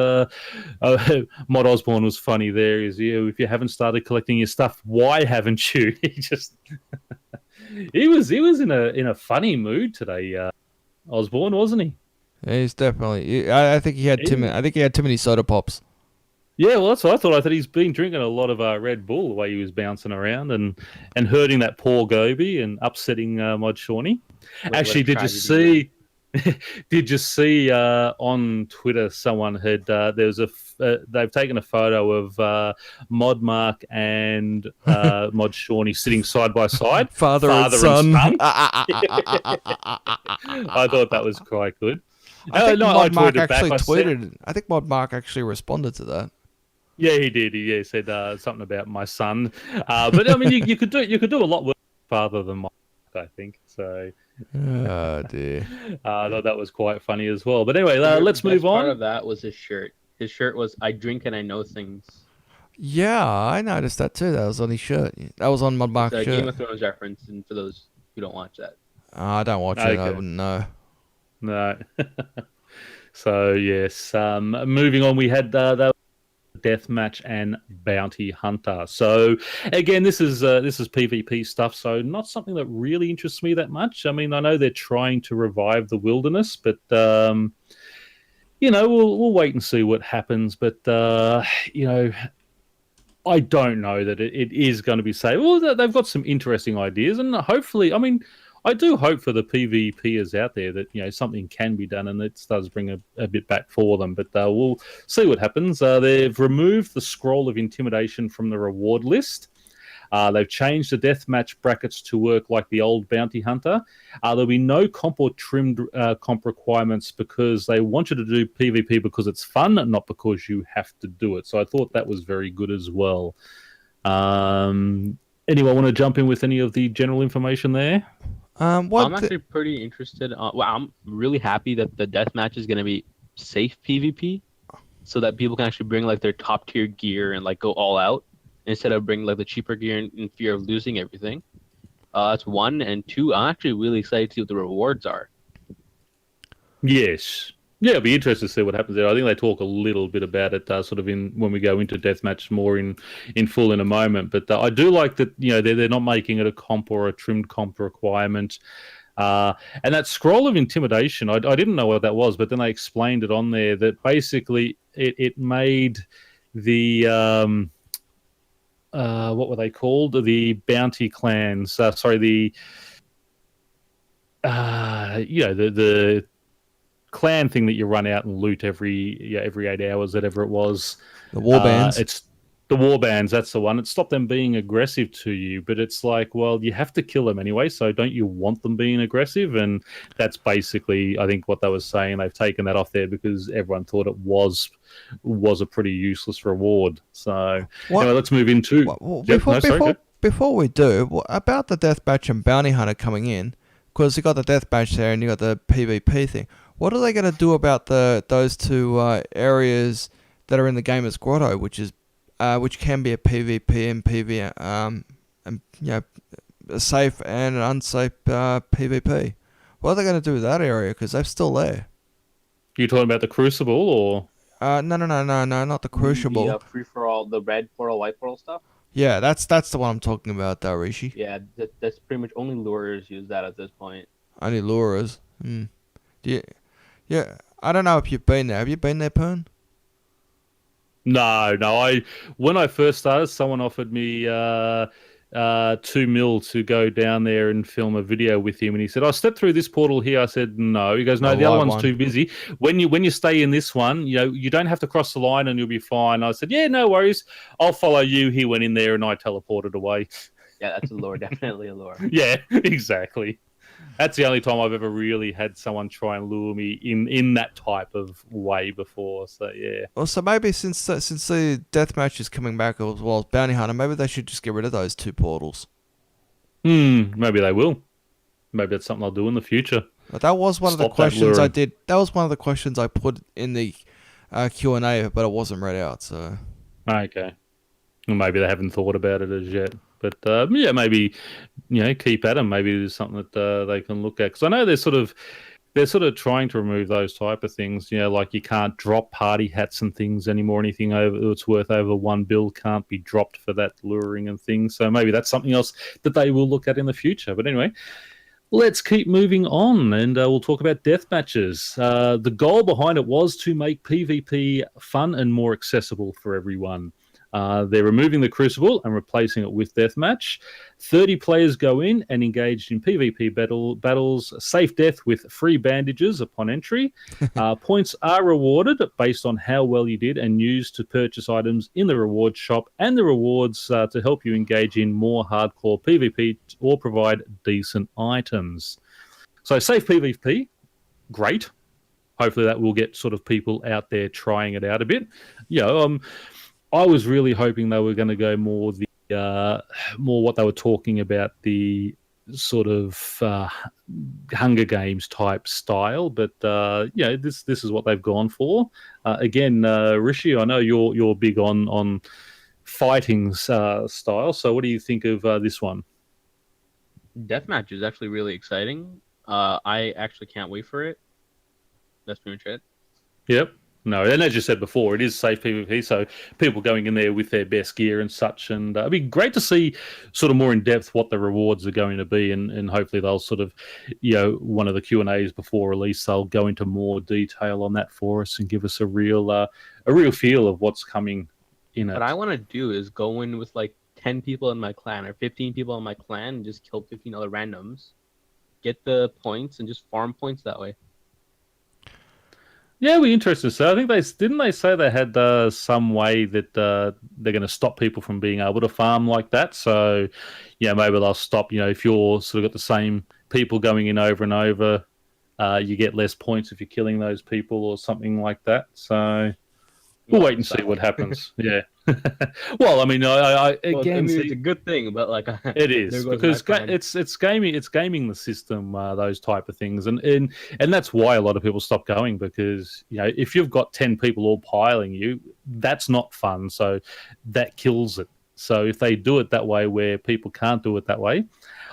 S2: Mod Osborne was funny there. Is if you haven't started collecting your stuff, why haven't you? He was in a funny mood today. Osborne, wasn't he?
S3: Yeah, he's definitely. I think he had too many. I think he had too many soda pops.
S2: Yeah, well, that's what I thought. I thought he's been drinking a lot of Red Bull the way he was bouncing around and hurting that poor Gobi and upsetting Mod Shawnee. Actually, did you see on Twitter someone had they've taken a photo of Mod Mark and Mod Shawnee sitting side by side,
S3: father and son.
S2: I thought that was quite good.
S3: I think Mod Mark actually tweeted. I think Mod Mark actually responded to that.
S2: Yeah, he did. He said something about my son. But I mean, you could do a lot worse father than Mark, I think. So.
S3: Oh dear.
S2: I thought that was quite funny as well. But anyway, let's move on.
S4: Part of that was his shirt. His shirt was "I drink and I know things."
S3: Yeah, I noticed that too. That was on his shirt. That was on
S4: It's
S3: Mudmark's
S4: a Game
S3: shirt.
S4: of Thrones reference, and for those who don't watch that.
S3: I don't watch it. I
S2: Okay.
S3: wouldn't know.
S2: No. So yes, moving on, we had the deathmatch and bounty hunter. So again, this is PvP stuff, so not something that really interests me that much. I mean, I know they're trying to revive the wilderness, but we'll wait and see what happens. But I don't know that it is going to be safe. Well, they've got some interesting ideas, and hopefully, I mean, I do hope for the PvPers out there that something can be done, and it does bring a bit back for them. But we'll see what happens. They've removed the scroll of intimidation from the reward list. They've changed the deathmatch brackets to work like the old bounty hunter. There'll be no comp or trimmed comp requirements because they want you to do PvP because it's fun, not because you have to do it. So I thought that was very good as well. Anyone want to jump in with any of the general information there?
S3: What?
S4: I'm actually pretty interested. I'm really happy that the deathmatch is going to be safe PvP, so that people can actually bring like their top tier gear and like go all out instead of bringing like the cheaper gear in fear of losing everything. That's one, and two, I'm actually really excited to see what the rewards are.
S2: Yes. Yeah, it'll be interesting to see what happens there. I think they talk a little bit about it sort of when we go into deathmatch more in full in a moment. But I do like that they're not making it a comp or a trimmed comp requirement. And that scroll of intimidation, I didn't know what that was, but then they explained it on there that basically it made the what were they called? The bounty clans. The clan thing that you run out and loot every 8 hours, whatever it was.
S3: The warbands.
S2: It's the warbands. That's the one. It stopped them being aggressive to you, but it's like, well, you have to kill them anyway. So don't you want them being aggressive? And that's basically, I think, what they were saying. They've taken that off there because everyone thought it was a pretty useless reward. So anyway, let's move into.
S3: Before we do, what about the deathmatch and bounty hunter coming in? Because you got the deathmatch there and you got the PvP thing. What are they going to do about those two areas that are in the Gamer's Grotto, which can be a PvP and PvE, a safe and an unsafe PvP? What are they going to do with that area? Because they're still there.
S2: You talking about the Crucible or?
S3: No, not the Crucible.
S4: The free for all, the red portal, white portal stuff.
S3: Yeah, that's the one I'm talking about, Rishi.
S4: Yeah, that's pretty much only lurers use that at this point.
S3: Only lurers. Yeah, I don't know if you've been there. Have you been there, Pern?
S2: No. When I first started, someone offered me $2 million to go down there and film a video with him, and he said, "I'll step through this portal here." I said, "No." He goes, "No, the other one's too busy. When you stay in this one, you don't have to cross the line and you'll be fine." I said, "Yeah, no worries. I'll follow you." He went in there and I teleported away.
S4: Yeah, that's a lure, definitely a lure.
S2: Yeah, exactly. That's the only time I've ever really had someone try and lure me in that type of way before. So yeah.
S3: Well, so maybe since the deathmatch is coming back as well as bounty hunter, maybe they should just get rid of those two portals.
S2: Maybe they will. Maybe that's something I'll do in the future.
S3: But that was one of the questions I did. That was one of the questions I put in the Q&A, but it wasn't read out. So
S2: okay. Well, maybe they haven't thought about it as yet. But yeah, maybe keep at them. Maybe there's something that they can look at. Because I know they're sort of trying to remove those type of things. Like you can't drop party hats and things anymore. Anything that's worth over $1 bill can't be dropped for that luring and things. So maybe that's something else that they will look at in the future. But anyway, let's keep moving on, and we'll talk about death matches. The goal behind it was to make PvP fun and more accessible for everyone. They're removing the Crucible and replacing it with Deathmatch. 30 players go in and engaged in PvP battles, safe death with free bandages upon entry. Points are rewarded based on how well you did and used to purchase items in the reward shop, and the rewards to help you engage in more hardcore PvP or provide decent items. So safe PvP, great. Hopefully that will get sort of people out there trying it out a bit. I was really hoping they were going to go more what they were talking about, the sort of Hunger Games type style, but this is what they've gone for. Again, Rishi, I know you're big on fighting style. So what do you think of this one?
S4: Deathmatch is actually really exciting. I actually can't wait for it. That's pretty much it.
S2: Yep. No, and as you said before, it is safe PvP, so people going in there with their best gear and such, and it'd be great to see sort of more in depth what the rewards are going to be, and hopefully they'll sort of, one of the Q&As before release, they'll go into more detail on that for us and give us a real feel of what's coming in it.
S4: What I want to do is go in with like 10 people in my clan or 15 people in my clan and just kill 15 other randoms, get the points, and just farm points that way.
S2: Yeah, we're interested. So I think they say they had some way that they're going to stop people from being able to farm like that. So, maybe they'll stop. If you're sort of got the same people going in over and over, you get less points if you're killing those people or something like that. So we'll wait and see what happens. Yeah. Well, I mean,
S4: it's a good thing, but like
S2: it is because it's gaming the system, those type of things, and that's why a lot of people stop going, because if you've got 10 people all piling you, that's not fun. So that kills it. So if they do it that way, where people can't do it that way,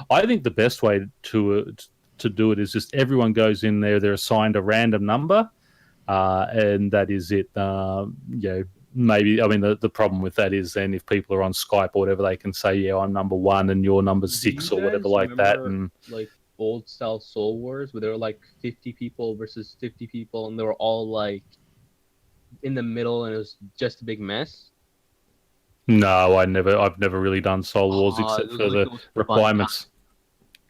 S2: I think the best way to do it is just everyone goes in there. They're assigned a random number, and that is it. Maybe, I mean, the problem with that is then if people are on Skype or whatever, they can say, yeah, I'm number 1 and you're number 6 or whatever like that. And
S4: like old style Soul Wars where there were like 50 people versus 50 people and they were all like in the middle and it was just a big mess.
S2: No, I've never really done Soul Wars except for the requirements.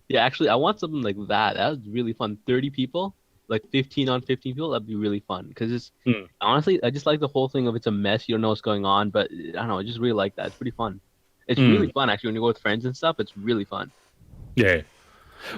S4: Yeah, actually, I want something like that. That was really fun. 30 people. Like 15 on 15 people, that'd be really fun. Because it's honestly, I just like the whole thing of it's a mess. You don't know what's going on, but I don't know. I just really like that. It's pretty fun. It's really fun actually when you go with friends and stuff. It's really fun.
S2: Yeah.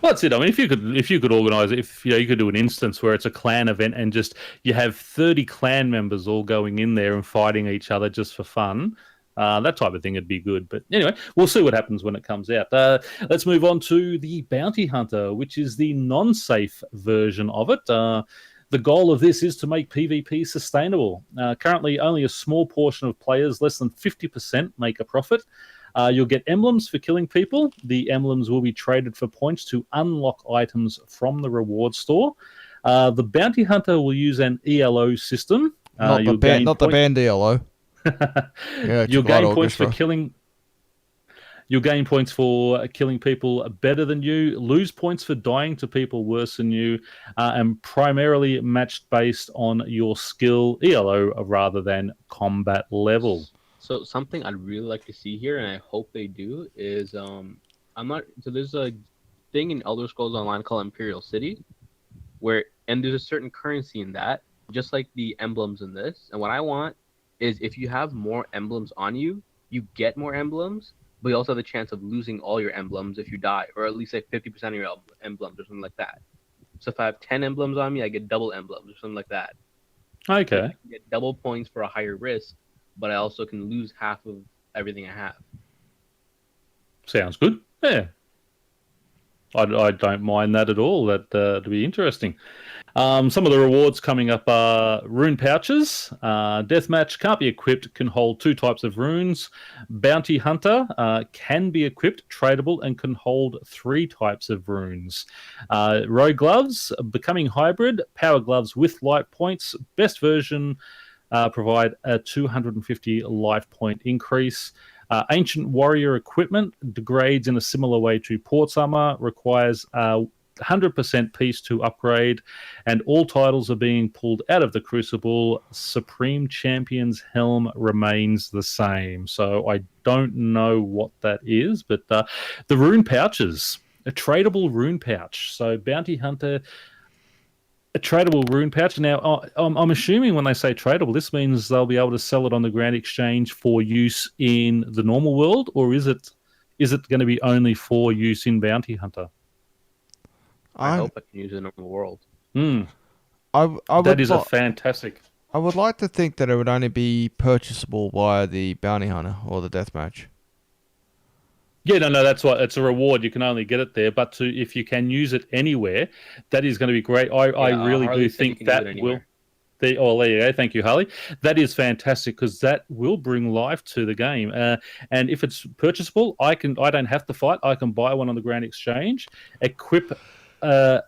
S2: Well, that's it. I mean, if you could organize it, if you could do an instance where it's a clan event and just you have 30 clan members all going in there and fighting each other just for fun. That type of thing would be good. But anyway, we'll see what happens when it comes out. Let's move on to the Bounty Hunter, which is the non-safe version of it. The goal of this is to make PvP sustainable. Currently, only a small portion of players, less than 50%, make a profit. You'll get emblems for killing people. The emblems will be traded for points to unlock items from the reward store. The Bounty Hunter will use an ELO system.
S3: Not the band ELO.
S2: You'll gain points for killing. You'll gain points for killing people better than you, lose points for dying to people worse than you, and primarily matched based on your skill ELO rather than combat level.
S4: So something I'd really like to see here, and I hope they do, is there's a thing in Elder Scrolls Online called Imperial City, and there's a certain currency in that, just like the emblems in this. And what I want is if you have more emblems on you, you get more emblems, but you also have the chance of losing all your emblems if you die, or at least like 50% of your emblems or something like that. So if I have 10 emblems on me, I get double emblems or something like that.
S2: Okay.
S4: I can get double points for a higher risk, but I also can lose half of everything I have.
S2: Sounds good. Yeah. I don't mind that at all. That'd be interesting. Some of the rewards coming up are rune pouches. Deathmatch can't be equipped, can hold 2 types of runes. Bounty Hunter can be equipped, tradable, and can hold 3 types of runes. Rogue Gloves, becoming hybrid, power gloves with life points. Best version provide a 250 life point increase. Ancient Warrior equipment degrades in a similar way to Port's Armor, requires 100% piece to upgrade, and all titles are being pulled out of the Crucible. Supreme Champion's helm remains the same. So I don't know what that is, but the rune pouches, a tradable rune pouch. So Bounty Hunter, a tradable rune pouch. Now, I'm assuming when they say tradable, this means they'll be able to sell it on the Grand Exchange for use in the normal world, or is it going to be only for use in Bounty Hunter?
S4: I hope I can use it in the normal world.
S2: That is fantastic.
S3: I would like to think that it would only be purchasable via the Bounty Hunter or the Deathmatch.
S2: Yeah, no, that's what it's a reward. You can only get it there, but if you can use it anywhere, that is going to be great. I really do think that there you go. Thank you, Harley. That is fantastic because that will bring life to the game. And if it's purchasable, I don't have to fight. I can buy one on the Grand Exchange, equip a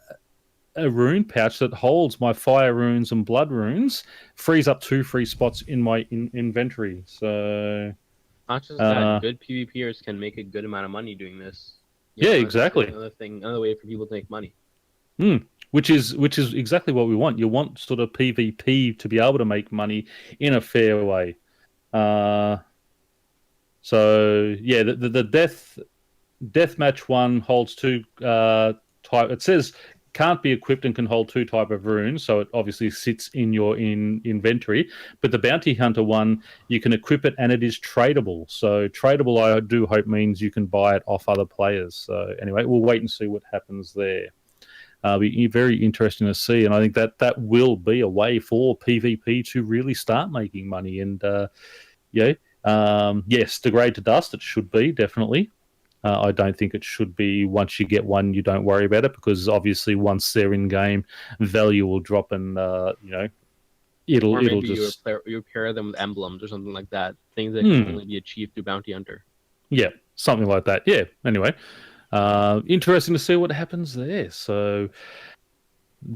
S2: rune pouch that holds my fire runes and blood runes, frees up 2 free spots in my inventory. So
S4: not just that, good PvPers can make a good amount of money doing this.
S2: Exactly.
S4: Another way for people to make money.
S2: Which is exactly what we want. You want sort of PvP to be able to make money in a fair way. So yeah, the deathmatch one holds 2 type. It says can't be equipped and can hold 2 type of runes, so it obviously sits in your inventory. But the bounty hunter one, you can equip it and it is tradable. So tradable, I do hope means you can buy it off other players. So anyway, we'll wait and see what happens there. Be very interesting to see, and I think that will be a way for PvP to really start making money. And yes, degrade to dust. It should be definitely. I don't think it should be once you get one, you don't worry about it, because obviously once they're in game, value will drop, and it'll just
S4: you pair them with emblems or something like that. Things that can only be achieved through bounty hunter.
S2: Yeah, something like that. Yeah. Anyway, interesting to see what happens there. So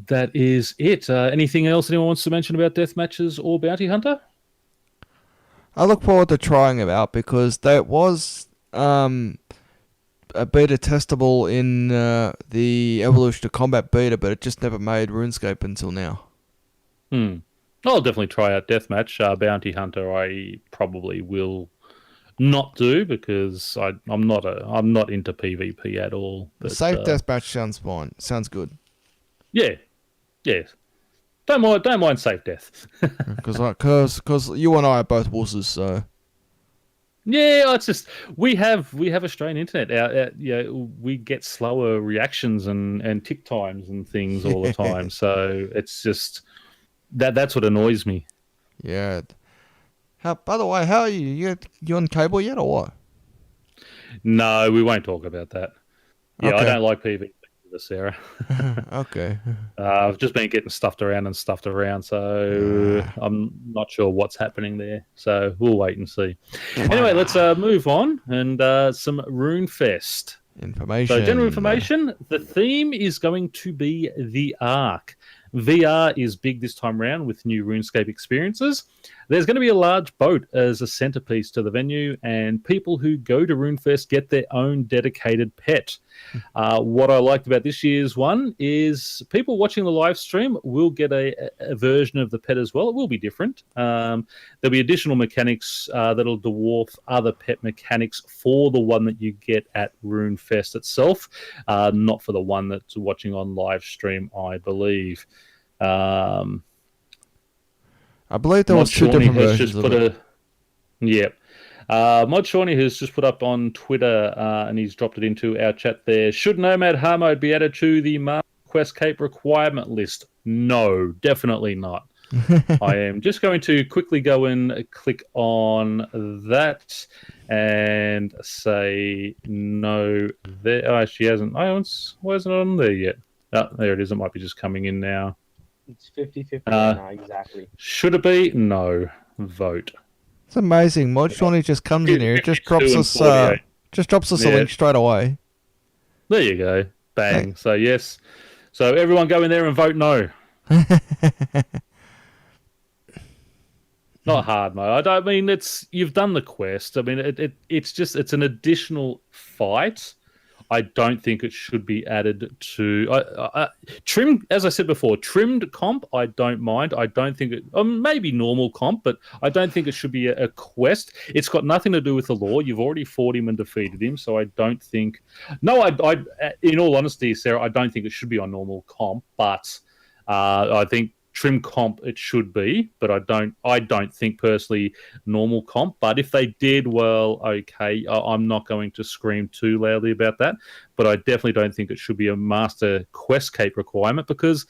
S2: that is it. Anything else anyone wants to mention about death matches or bounty hunter?
S3: I look forward to trying it out because there was a beta testable in the Evolution to Combat beta, but it just never made RuneScape until now.
S2: I'll definitely try out Deathmatch. Bounty Hunter I probably will not do because I'm not into PvP at all.
S3: The
S2: but,
S3: safe deathmatch sounds fine. Sounds good.
S2: Yeah. Don't mind safe death.
S3: Because you and I are both wusses, so.
S2: Yeah, it's just we have Australian internet. We get slower reactions and tick times and things all the time. So it's just that's what annoys me.
S3: Yeah. By the way, how are you? You on cable yet or what?
S2: No, we won't talk about that. Yeah,
S3: okay.
S2: I don't like PvP, Sarah.
S3: Okay.
S2: I've just been getting stuffed around, so I'm not sure what's happening there. So we'll wait and see. Anyway, let's move on and some RuneFest
S3: information.
S2: So general information, the theme is going to be the Ark. VR is big this time round with new RuneScape experiences. There's going to be a large boat as a centerpiece to the venue, and people who go to RuneFest get their own dedicated pet. What I liked about this year's one is people watching the live stream will get a version of the pet as well. It will be different. There'll be additional mechanics that'll dwarf other pet mechanics for the one that you get at RuneFest itself, not for the one that's watching on live stream, I believe.
S3: I believe there was 2 different versions of it.
S2: Mod Shawnee has just put up on Twitter, and he's dropped it into our chat there. Should Nomad Harmode be added to the Master Quest Cape requirement list? No, definitely not. I am just going to quickly go and click on that and say no there. Oh, she hasn't. Why isn't it on there yet? Oh, there it is. It might be just coming in now.
S4: It's 50-50 now, exactly.
S2: Should it be? No. Vote.
S3: It's amazing. Mod Shawnee just comes in here, just drops us a link straight away.
S2: There you go. Bang. Hey. So yes. So everyone go in there and vote no. Not hard, mate. I mean, you've done the quest. I mean, it's an additional fight. I don't think it should be added to trim. As I said before, trimmed comp. I don't mind. I don't think it. Maybe normal comp, but I don't think it should be a quest. It's got nothing to do with the lore. You've already fought him and defeated him, so I don't think. No, I. In all honesty, Sarah, I don't think it should be on normal comp, but I think trim comp it should be, but I don't think personally normal comp. But if they did, well, okay, I'm not going to scream too loudly about that, but I definitely don't think it should be a Master Quest Cape requirement, because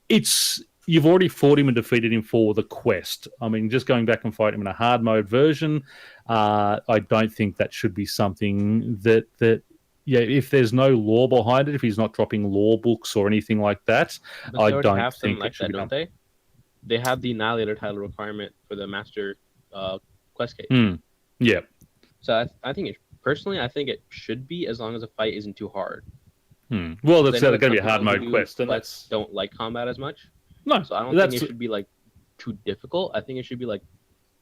S2: you've already fought him and defeated him for the quest. I mean, just going back and fighting him in a hard mode version, I don't think that should be something that if there's no lore behind it, if he's not dropping lore books or anything like that,
S4: but I don't think it should be done. they have the Annihilator title requirement for the Master quest cape.
S2: Yeah.
S4: So I think I think it should be, as long as the fight isn't too hard.
S2: Well, that's
S4: Because I know
S2: going to be a
S4: some
S2: hard
S4: people
S2: mode
S4: who
S2: quest, and
S4: quests
S2: that's
S4: don't like combat as much.
S2: no.
S4: So I don't think it should be like too difficult. I think it should be like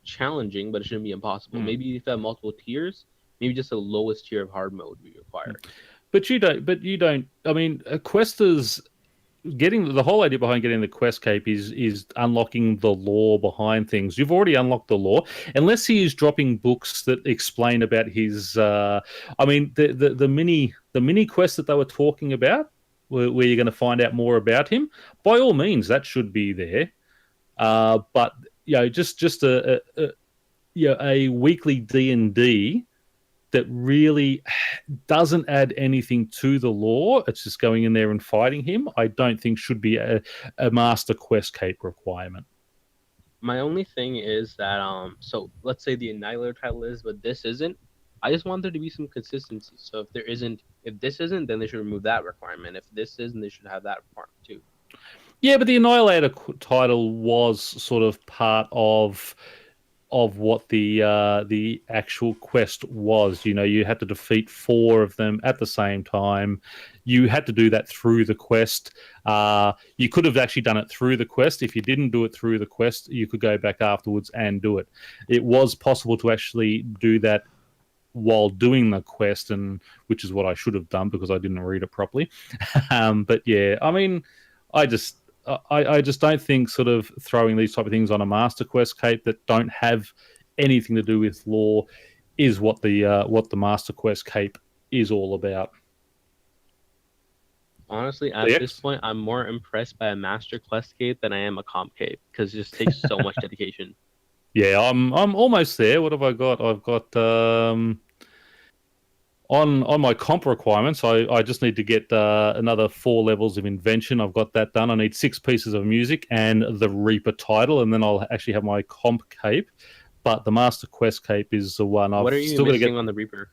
S4: challenging, but it shouldn't be impossible. Maybe if you have multiple tiers, maybe just the lowest tier of hard mode we require.
S2: But you don't. I mean, questers getting the whole idea behind getting the quest cape is unlocking the lore behind things. You've already unlocked the lore, unless he is dropping books that explain about his. I mean, the mini quest that they were talking about, where you're going to find out more about him. By all means, that should be there. But just a weekly D&D that really doesn't add anything to the lore. It's just going in there and fighting him. I don't think should be a master quest cape requirement.
S4: My only thing is that so let's say the Annihilator title is, but this isn't. I just want there to be some consistency. So if this isn't, then they should remove that requirement. If this isn't, they should have that requirement too.
S2: Yeah, but the Annihilator title was sort of part of what the actual quest was. You had to defeat 4 of them at the same time. You had to do that through the quest. You could have actually done it through the quest. If you didn't do it through the quest, you could go back afterwards and do it. It was possible to actually do that while doing the quest, and which is what I should have done because I didn't read it properly. But yeah, I mean, I just don't think sort of throwing these type of things on a Master Quest cape that don't have anything to do with lore is what the Master Quest cape is all about.
S4: Honestly, at this point, I'm more impressed by a Master Quest cape than I am a comp cape, because it just takes so much dedication.
S2: Yeah, I'm almost there. What have I got? I've got on my comp requirements, I just need to get another 4 levels of invention. I've got that done. I need 6 pieces of music and the Reaper title, and then I'll actually have my comp cape. But the Master Quest cape is the one.
S4: What are you still missing on the Reaper?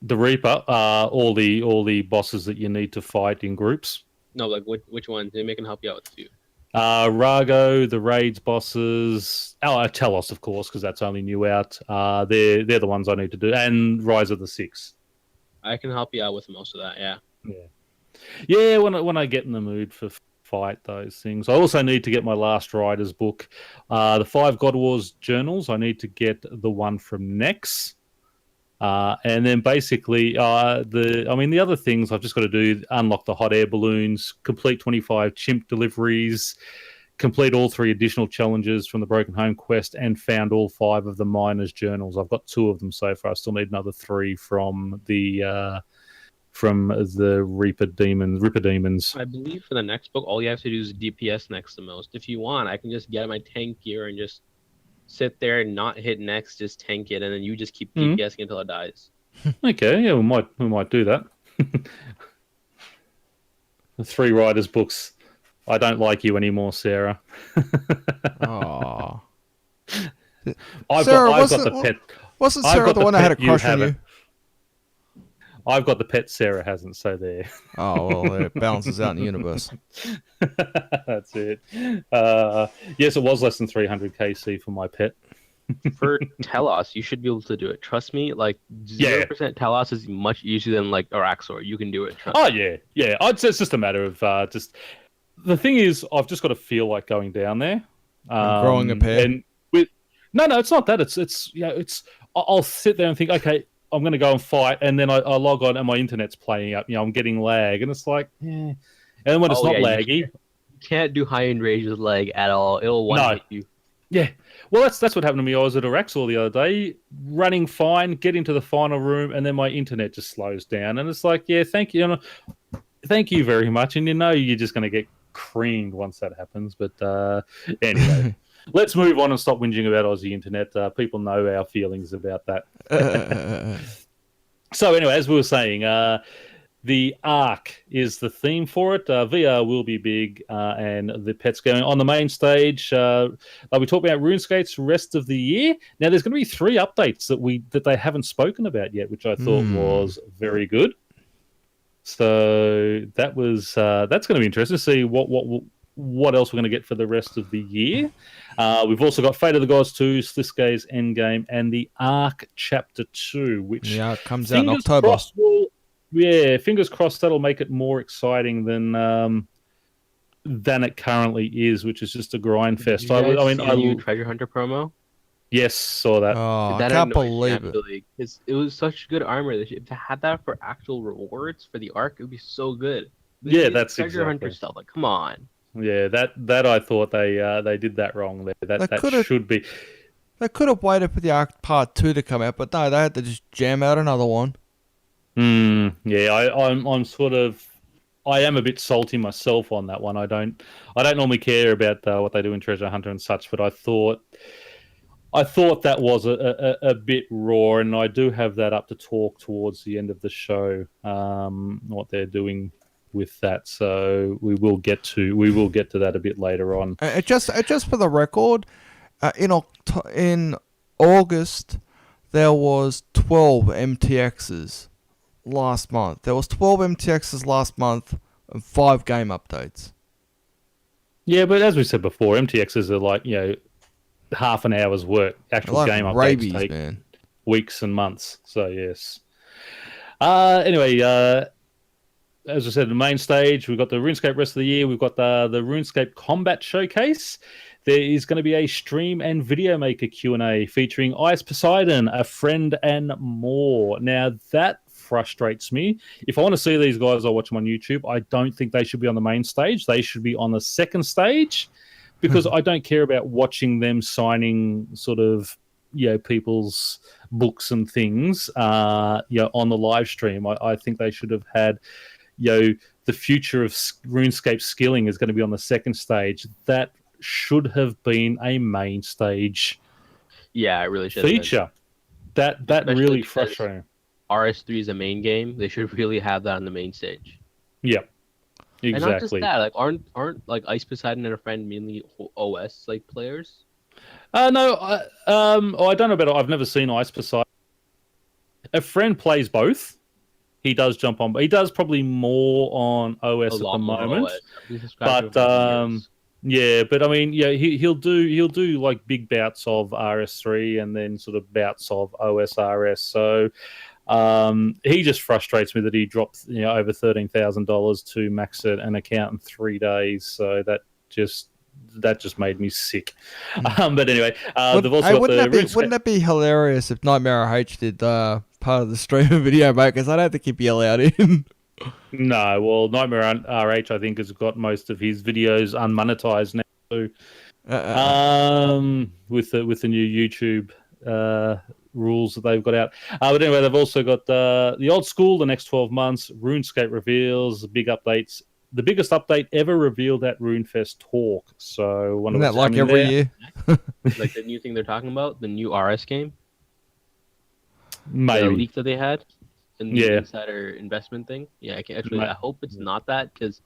S2: The Reaper, all the bosses that you need to fight in groups.
S4: No, like which ones? Maybe I can help you out with a few.
S2: Rago, the raids bosses, Telos, of course, because that's only new out. They're the ones I need to do, and Rise of the Six.
S4: I can help you out with most of that.
S2: Yeah. When I get in the mood for fight those things, I also need to get my Last Riders book, the 5 God Wars journals. I need to get the one from Nex. And then basically, the other things I've just got to do: unlock the hot air balloons, complete 25 chimp deliveries, complete all 3 additional challenges from the Broken Home quest, and found all 5 of the miners' journals. I've got 2 of them so far. I still need another 3 from the Reaper demons.
S4: I believe for the next book, all you have to do is DPS next the most. If you want, I can just get my tank gear and just sit there and not hit next, just tank it, and then you just keep DPSing until it dies.
S2: Okay, yeah, we might do that. The 3 Riders books. I don't like you anymore, Sarah.
S3: Aww.
S2: I've
S3: Sarah,
S2: got the pet.
S3: Wasn't Sarah the one that had a crush on you?
S2: I've got the pet Sarah hasn't, so there.
S3: Oh, well, it balances out in the universe.
S2: That's it. Yes, it was less than 300 KC for my pet.
S4: For Telos, you should be able to do it. Trust me, like 0% Telos is much easier than like Araxor. You can do it.
S2: Yeah. I'd say it's just a matter of just. The thing is, I've just got to feel like going down there,
S3: And growing a pair.
S2: And no, it's not that. It's I'll sit there and think, okay, I'm going to go and fight, and then I log on and my internet's playing up. I'm getting lag, and it's like, And then when it's not laggy,
S4: you can't do high end rage with lag at all. It'll one-hit you.
S2: Yeah, well, that's what happened to me. I was at Araxor the other day, running fine, get into the final room, and then my internet just slows down, and it's like, yeah, thank you, thank you very much, and you're just going to get creamed once that happens. But anyway. Let's move on and stop whinging about Aussie internet. People know our feelings about that. So anyway, as we were saying, the Ark is the theme for it. VR will be big, and the pet's going on the main stage. They'll be talking about RuneScape's rest of the year. Now, there's going to be 3 updates that they haven't spoken about yet, which I thought was very good. So that's going to be interesting to see what what else we're going to get for the rest of the year. We've also got Fate of the Gods 2, Sliske's Endgame, and the Arc Chapter 2, which
S3: it comes out in October.
S2: Fingers crossed that'll make it more exciting than it currently is, which is just a grind fest.
S4: I mean, the new Treasure Hunter promo.
S2: Yes, saw that.
S3: Oh, I can't believe
S4: it. It was such good armor. If they had that for actual rewards for the arc, it would be so good.
S2: That's
S4: Treasure Hunter stuff. Like, come on.
S2: Yeah, that I thought they did that wrong there. That should be.
S3: They could have waited for the Arc Part 2 to come out, but no, they had to just jam out another one.
S2: Yeah, I'm sort of. I am a bit salty myself on that one. I don't normally care about what they do in Treasure Hunter and such, but I thought that was a bit raw, and I do have that up to talk towards the end of the show. What they're doing with that, so we will get to that a bit later on.
S3: Just for the record, in August there was 12 MTXs last month. There was 12 MTXs last month and 5 game updates.
S2: Yeah, but as we said before, MTXs are like half an hour's work. Actual game updates take weeks and months. So yes. Anyway. As I said, the main stage, we've got the RuneScape rest of the year. We've got the RuneScape Combat Showcase. There is going to be a stream and video maker Q&A featuring Ice Poseidon, a friend, and more. Now, that frustrates me. If I want to see these guys, I'll watch them on YouTube. I don't think they should be on the main stage. They should be on the second stage because I don't care about watching them signing sort of people's books and things on the live stream. I think they should have had the future of RuneScape skilling is going to be on the second stage. That should have been a main stage.
S4: Yeah, it really should
S2: feature. That really frustrating.
S4: RS3 is a main game. They should really have that on the main stage.
S2: Yeah, exactly.
S4: And not just that. Like, aren't like Ice Poseidon and a friend mainly OS like players?
S2: No. I don't know about it. I've never seen Ice Poseidon. A friend plays both. He does jump on, but he does probably more on OS at the moment. But but I mean, he'll do like big bouts of RS3 and then sort of bouts of OSRS. So he just frustrates me that he dropped over $13,000 to max an account in 3 days. So that just made me sick. But anyway, they've also got
S3: wouldn't that be hilarious if Nightmare RH did part of the stream and video, mate? Because I don't think he'd be allowed in.
S2: No, well, Nightmare RH, I think, has got most of his videos unmonetized now too. With the new YouTube rules that they've got out. But anyway, they've also got the old school, the next 12 months, RuneScape reveals, big updates. The biggest update ever revealed at RuneFest Talk. So
S3: isn't that like every year?
S4: Like the new thing they're talking about, the new RS game?
S2: Maybe.
S4: The leak that they had? And the insider investment thing? Yeah, I hope it's not that, because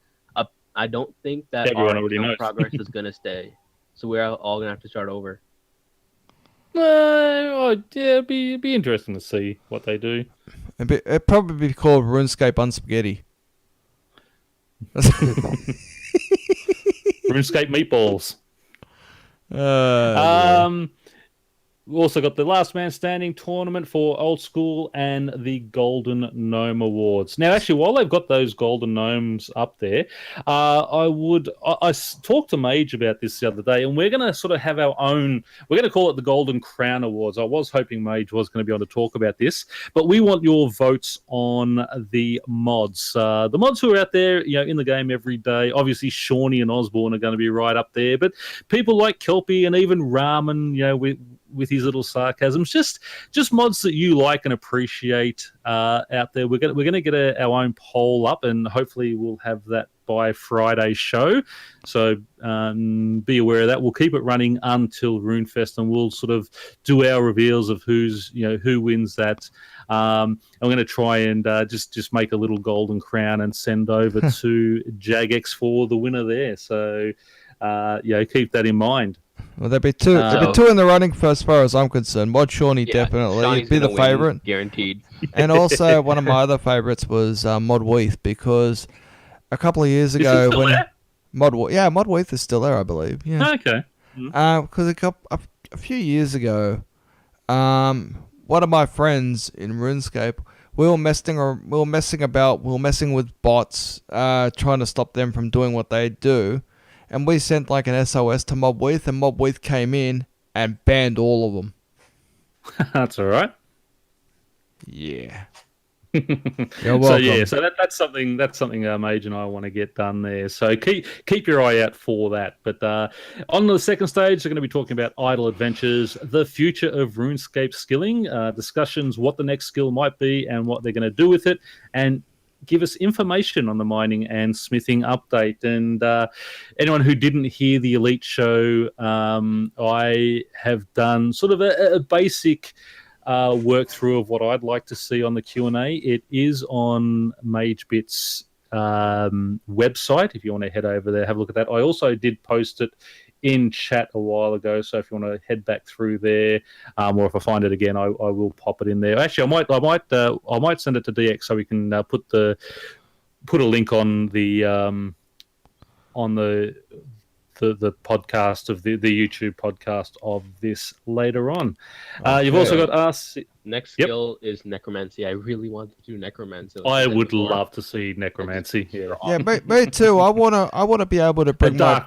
S4: I don't think that
S2: everyone already knows.
S4: Progress is going to stay. So we're all going to have to start over.
S2: It'd be interesting to see what they do.
S3: It'd probably be called RuneScape Unspaghetti.
S2: RuneScape meatballs. We've also got the Last Man Standing tournament for Old School and the Golden Gnome Awards. Now, actually, while they've got those Golden Gnomes up there, I talked to Mage about this the other day, and we're going to sort of have our own, we're going to call it the Golden Crown Awards. I was hoping Mage was going to be able to talk about this, but we want your votes on the mods. The mods who are out there, in the game every day. Obviously, Shawnee and Osborne are going to be right up there, but people like Kelpie and even Ramen, with his little sarcasms, just mods that you like and appreciate out there. We're gonna get our own poll up, and hopefully we'll have that by Friday's show. So be aware of that. We'll keep it running until RuneFest, and we'll sort of do our reveals of who wins that. I'm going to try and just make a little golden crown and send over to Jagex for the winner there. So keep that in mind.
S3: Well, there'd be two in the running for, as far as I'm concerned. Mod Shawnee definitely.
S4: Shawnee's
S3: He'd be the favourite.
S4: Guaranteed.
S3: And also, one of my other favourites was Mod Weath, because a couple of years ago, Modweath is still there, I believe. Yeah.
S2: Okay.
S3: Because a few years ago, one of my friends in RuneScape, we were messing with bots, trying to stop them from doing what they do, and we sent like an SOS to Modweath, and Modweath came in and banned all of them.
S2: That's all right.
S3: Yeah.
S2: You're welcome. So that's something Mage and I want to get done there. So keep your eye out for that. But on the second stage, they're going to be talking about idle adventures, the future of RuneScape skilling, discussions what the next skill might be and what they're going to do with it, and give us information on the mining and smithing update. And anyone who didn't hear the Elite show, I have done sort of a basic work through of what I'd like to see on the Q&A. It is on magebit's website. If you want to head over there, have a look at that. I also did post it in chat a while ago, so if you want to head back through there, or if I find it again, I will pop it in there. Actually, I might send it to DX so we can put a link on the podcast of the YouTube podcast of this later on. You've also got us.
S4: Next skill is necromancy. I really want to do necromancy.
S2: I would love to see necromancy.
S3: Yeah, me too. I wanna be able to bring my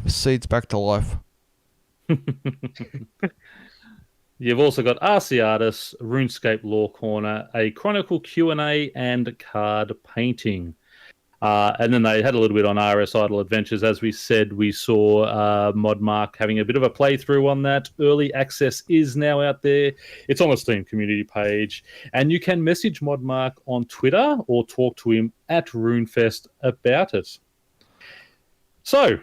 S3: seeds back to life.
S2: You've also got RC Artists, RuneScape Lore Corner, a Chronicle Q&A, and card painting. And then they had a little bit on RS Idle Adventures. As we said, we saw Modmark having a bit of a playthrough on that. Early access is now out there. It's on the Steam community page. And you can message Modmark on Twitter or talk to him at RuneFest about it. So,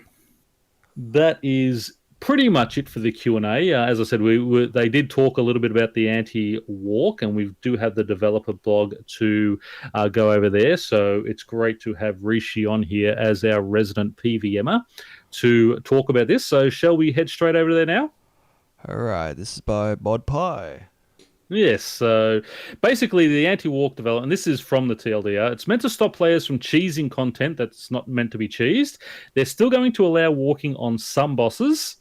S2: that is pretty much it for the Q&A. As I said, they did talk a little bit about the anti-walk, and we do have the developer blog to go over there. So it's great to have Rishi on here as our resident PVMer to talk about this. So shall we head straight over there now?
S3: All right, this is by Mod Pie.
S2: Yes, so basically the anti-walk development, this is from the TLDR, it's meant to stop players from cheesing content that's not meant to be cheesed. They're still going to allow walking on some bosses.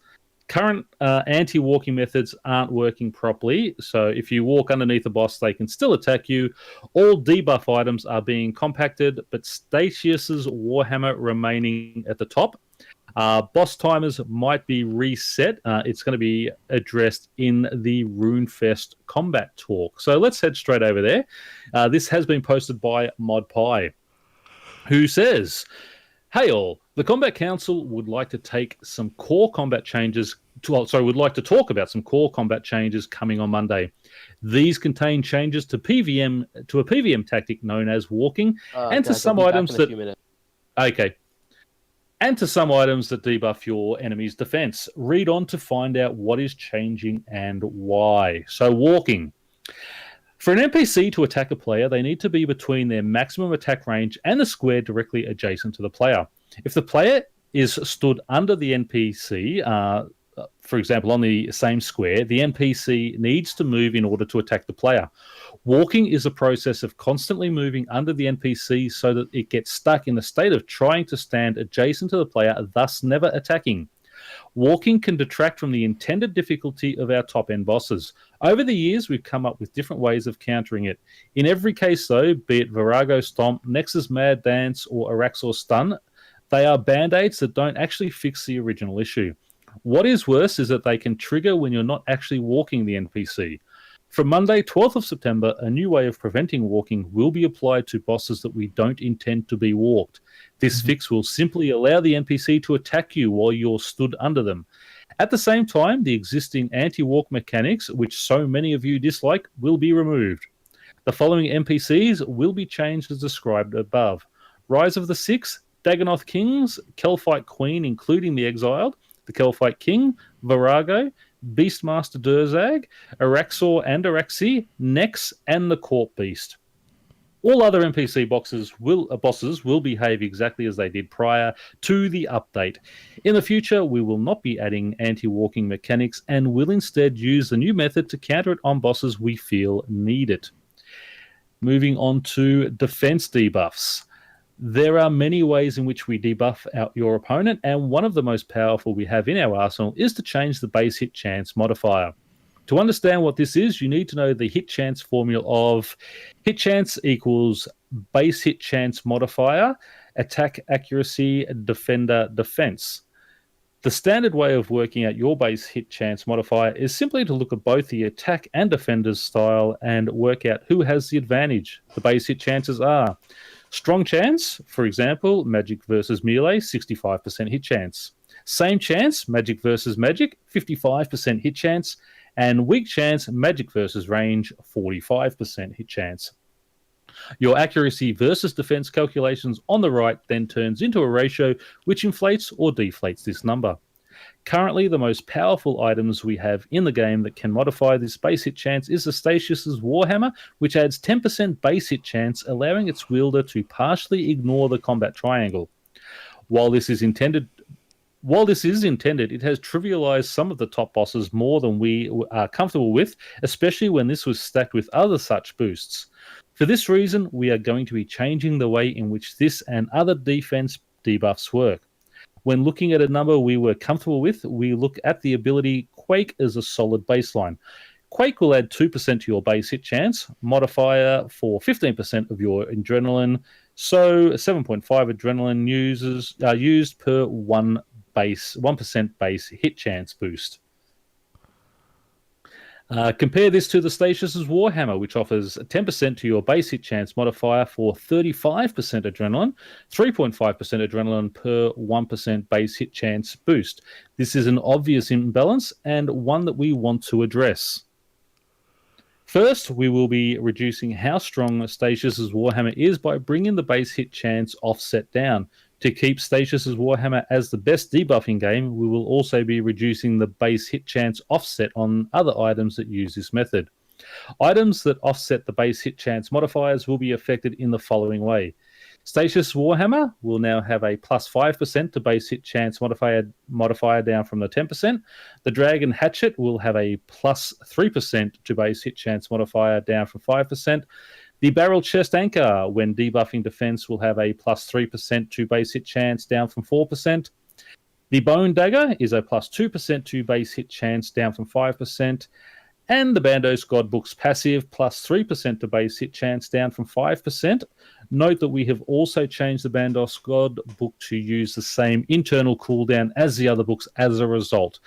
S2: Current anti-walking methods aren't working properly, so if you walk underneath a boss, they can still attack you. All debuff items are being compacted, but Statius's Warhammer remaining at the top. Boss timers might be reset. It's going to be addressed in the RuneFest combat talk. So let's head straight over there. This has been posted by Mod Pie, who says, "Hey all, the Combat Council would like to take some core combat changes. Would like to talk about some core combat changes coming on Monday. These contain changes to a PVM tactic known as walking, and to some items that and to some items that debuff your enemy's defense. Read on to find out what is changing and why. So walking. For an NPC to attack a player, they need to be between their maximum attack range and the square directly adjacent to the player. If the player is stood under the NPC, for example, on the same square, the NPC needs to move in order to attack the player. Walking is a process of constantly moving under the NPC so that it gets stuck in the state of trying to stand adjacent to the player, thus never attacking. Walking can detract from the intended difficulty of our top-end bosses. Over the years, we've come up with different ways of countering it. In every case, though, be it Virago Stomp, Nexus Mad Dance, or Araxor Stun, they are band-aids that don't actually fix the original issue. What is worse is that they can trigger when you're not actually walking the NPC. From Monday, 12th of September, a new way of preventing walking will be applied to bosses that we don't intend to be walked. This fix will simply allow the NPC to attack you while you're stood under them. At the same time, the existing anti-walk mechanics, which so many of you dislike, will be removed. The following NPCs will be changed as described above. Rise of the Six, Dagonoth Kings, Kelphite Queen, including the Exiled, the Kelphite King, Virago, Beastmaster Durzag, Araxor and Araxi, Nex, and the Corp Beast. All other NPC bosses will behave exactly as they did prior to the update. In the future, we will not be adding anti-walking mechanics and will instead use the new method to counter it on bosses we feel need it. Moving on to defense debuffs. There are many ways in which we debuff out your opponent, and one of the most powerful we have in our arsenal is to change the base hit chance modifier. To understand what this is, you need to know the hit chance formula of hit chance equals base hit chance modifier, attack accuracy, defender defense. The standard way of working out your base hit chance modifier is simply to look at both the attack and defender's style and work out who has the advantage. The base hit chances are strong chance, for example, magic versus melee, 65% hit chance. Same chance, magic versus magic, 55% hit chance. And weak chance, magic versus range, 45% hit chance. Your accuracy versus defense calculations on the right then turns into a ratio which inflates or deflates this number. Currently, the most powerful items we have in the game that can modify this base hit chance is the Statius's Warhammer, which adds 10% base hit chance, allowing its wielder to partially ignore the combat triangle. While this is intended, it has trivialized some of the top bosses more than we are comfortable with, especially when this was stacked with other such boosts. For this reason, we are going to be changing the way in which this and other defense debuffs work. When looking at a number we were comfortable with, we look at the ability Quake as a solid baseline. Quake will add 2% to your base hit chance, modifier for 15% of your adrenaline, so 7.5 adrenaline used per 1% base hit chance boost. Compare this to the Statius's Warhammer, which offers 10% to your base hit chance modifier for 35% adrenaline, 3.5% adrenaline per 1% base hit chance boost. This is an obvious imbalance and one that we want to address. First, we will be reducing how strong Statius's Warhammer is by bringing the base hit chance offset down. To keep Statius's Warhammer as the best debuffing game, we will also be reducing the base hit chance offset on other items that use this method. Items that offset the base hit chance modifiers will be affected in the following way. Statius's Warhammer will now have a plus 5% to base hit chance modifier down from the 10%. The Dragon Hatchet will have a plus 3% to base hit chance modifier down from 5%. The Barrel Chest Anchor, when debuffing defense, will have a plus 3% to base hit chance down from 4%. The Bone Dagger is a plus 2% to base hit chance down from 5%. And the Bandos Godbook's passive, plus 3% to base hit chance down from 5%. Note that we have also changed the Bandos Godbook to use the same internal cooldown as the other books as a result.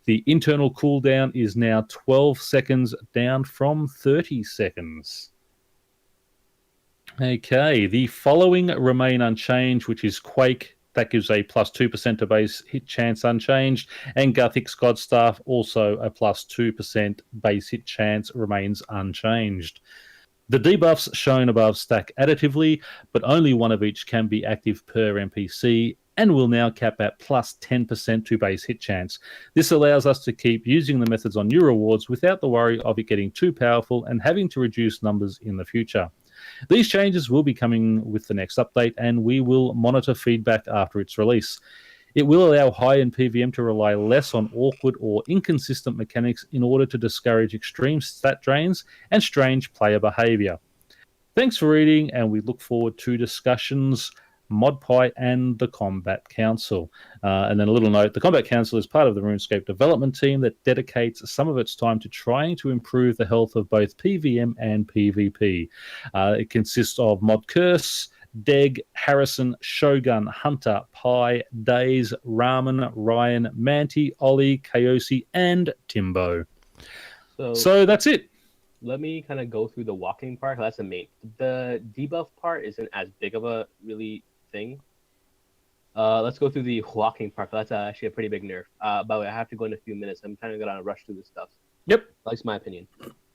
S2: The internal cooldown is now 12 seconds down from 30 seconds. Okay, the following remain unchanged, which is Quake. That gives a plus 2% to base hit chance unchanged. And Guthix Godstaff, also a plus 2% base hit chance, remains unchanged. The debuffs shown above stack additively, but only one of each can be active per NPC, and will now cap at plus 10% to base hit chance. This allows us to keep using the methods on new rewards without the worry of it getting too powerful and having to reduce numbers in the future. These changes will be coming with the next update, and we will monitor feedback after its release. It will allow high-end PVM to rely less on awkward or inconsistent mechanics in order to discourage extreme stat drains and strange player behavior. Thanks for reading, and we look forward to discussions, ModPie, and the Combat Council. And then a little note, the Combat Council is part of the RuneScape development team that dedicates some of its time to trying to improve the health of both PVM and PvP. It consists of Mod Curse, Deg, Harrison, Shogun, Hunter, Pi, Days, Ramen, Ryan, Manti, Ollie, Kayosi, and Timbo. So that's it.
S4: Let me kind of go through the walking part. That's the main. The debuff part isn't as big of a really thing. Let's go through the walking part. That's actually a pretty big nerf. But I have to go in a few minutes. I'm kind of gonna rush through this stuff.
S2: Yep.
S4: That's my opinion.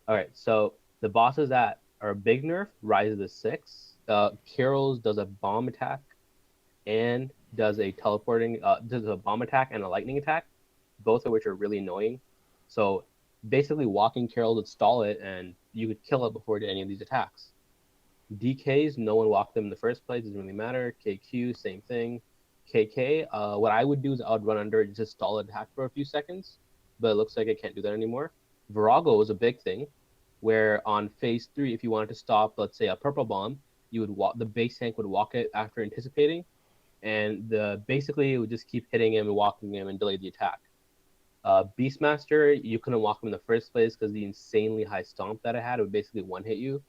S4: All right. So the bosses that are a big nerf, Rise of the Six. Kyril's does a bomb attack, and does a bomb attack and a lightning attack, both of which are really annoying. So basically, walking Kyril would stall it, and you could kill it before it did any of these attacks. DKs, no one walked them in the first place, doesn't really matter. KQ, same thing. KK, what I would do is I would run under it, just stall it attack for a few seconds, but it looks like I can't do that anymore. Virago is a big thing, where on phase 3, if you wanted to stop, let's say, a purple bomb, you would walk. The base tank would walk it after anticipating, and basically it would just keep hitting him and walking him and delay the attack. Beastmaster, you couldn't walk him in the first place because the insanely high stomp that it had would basically one hit you.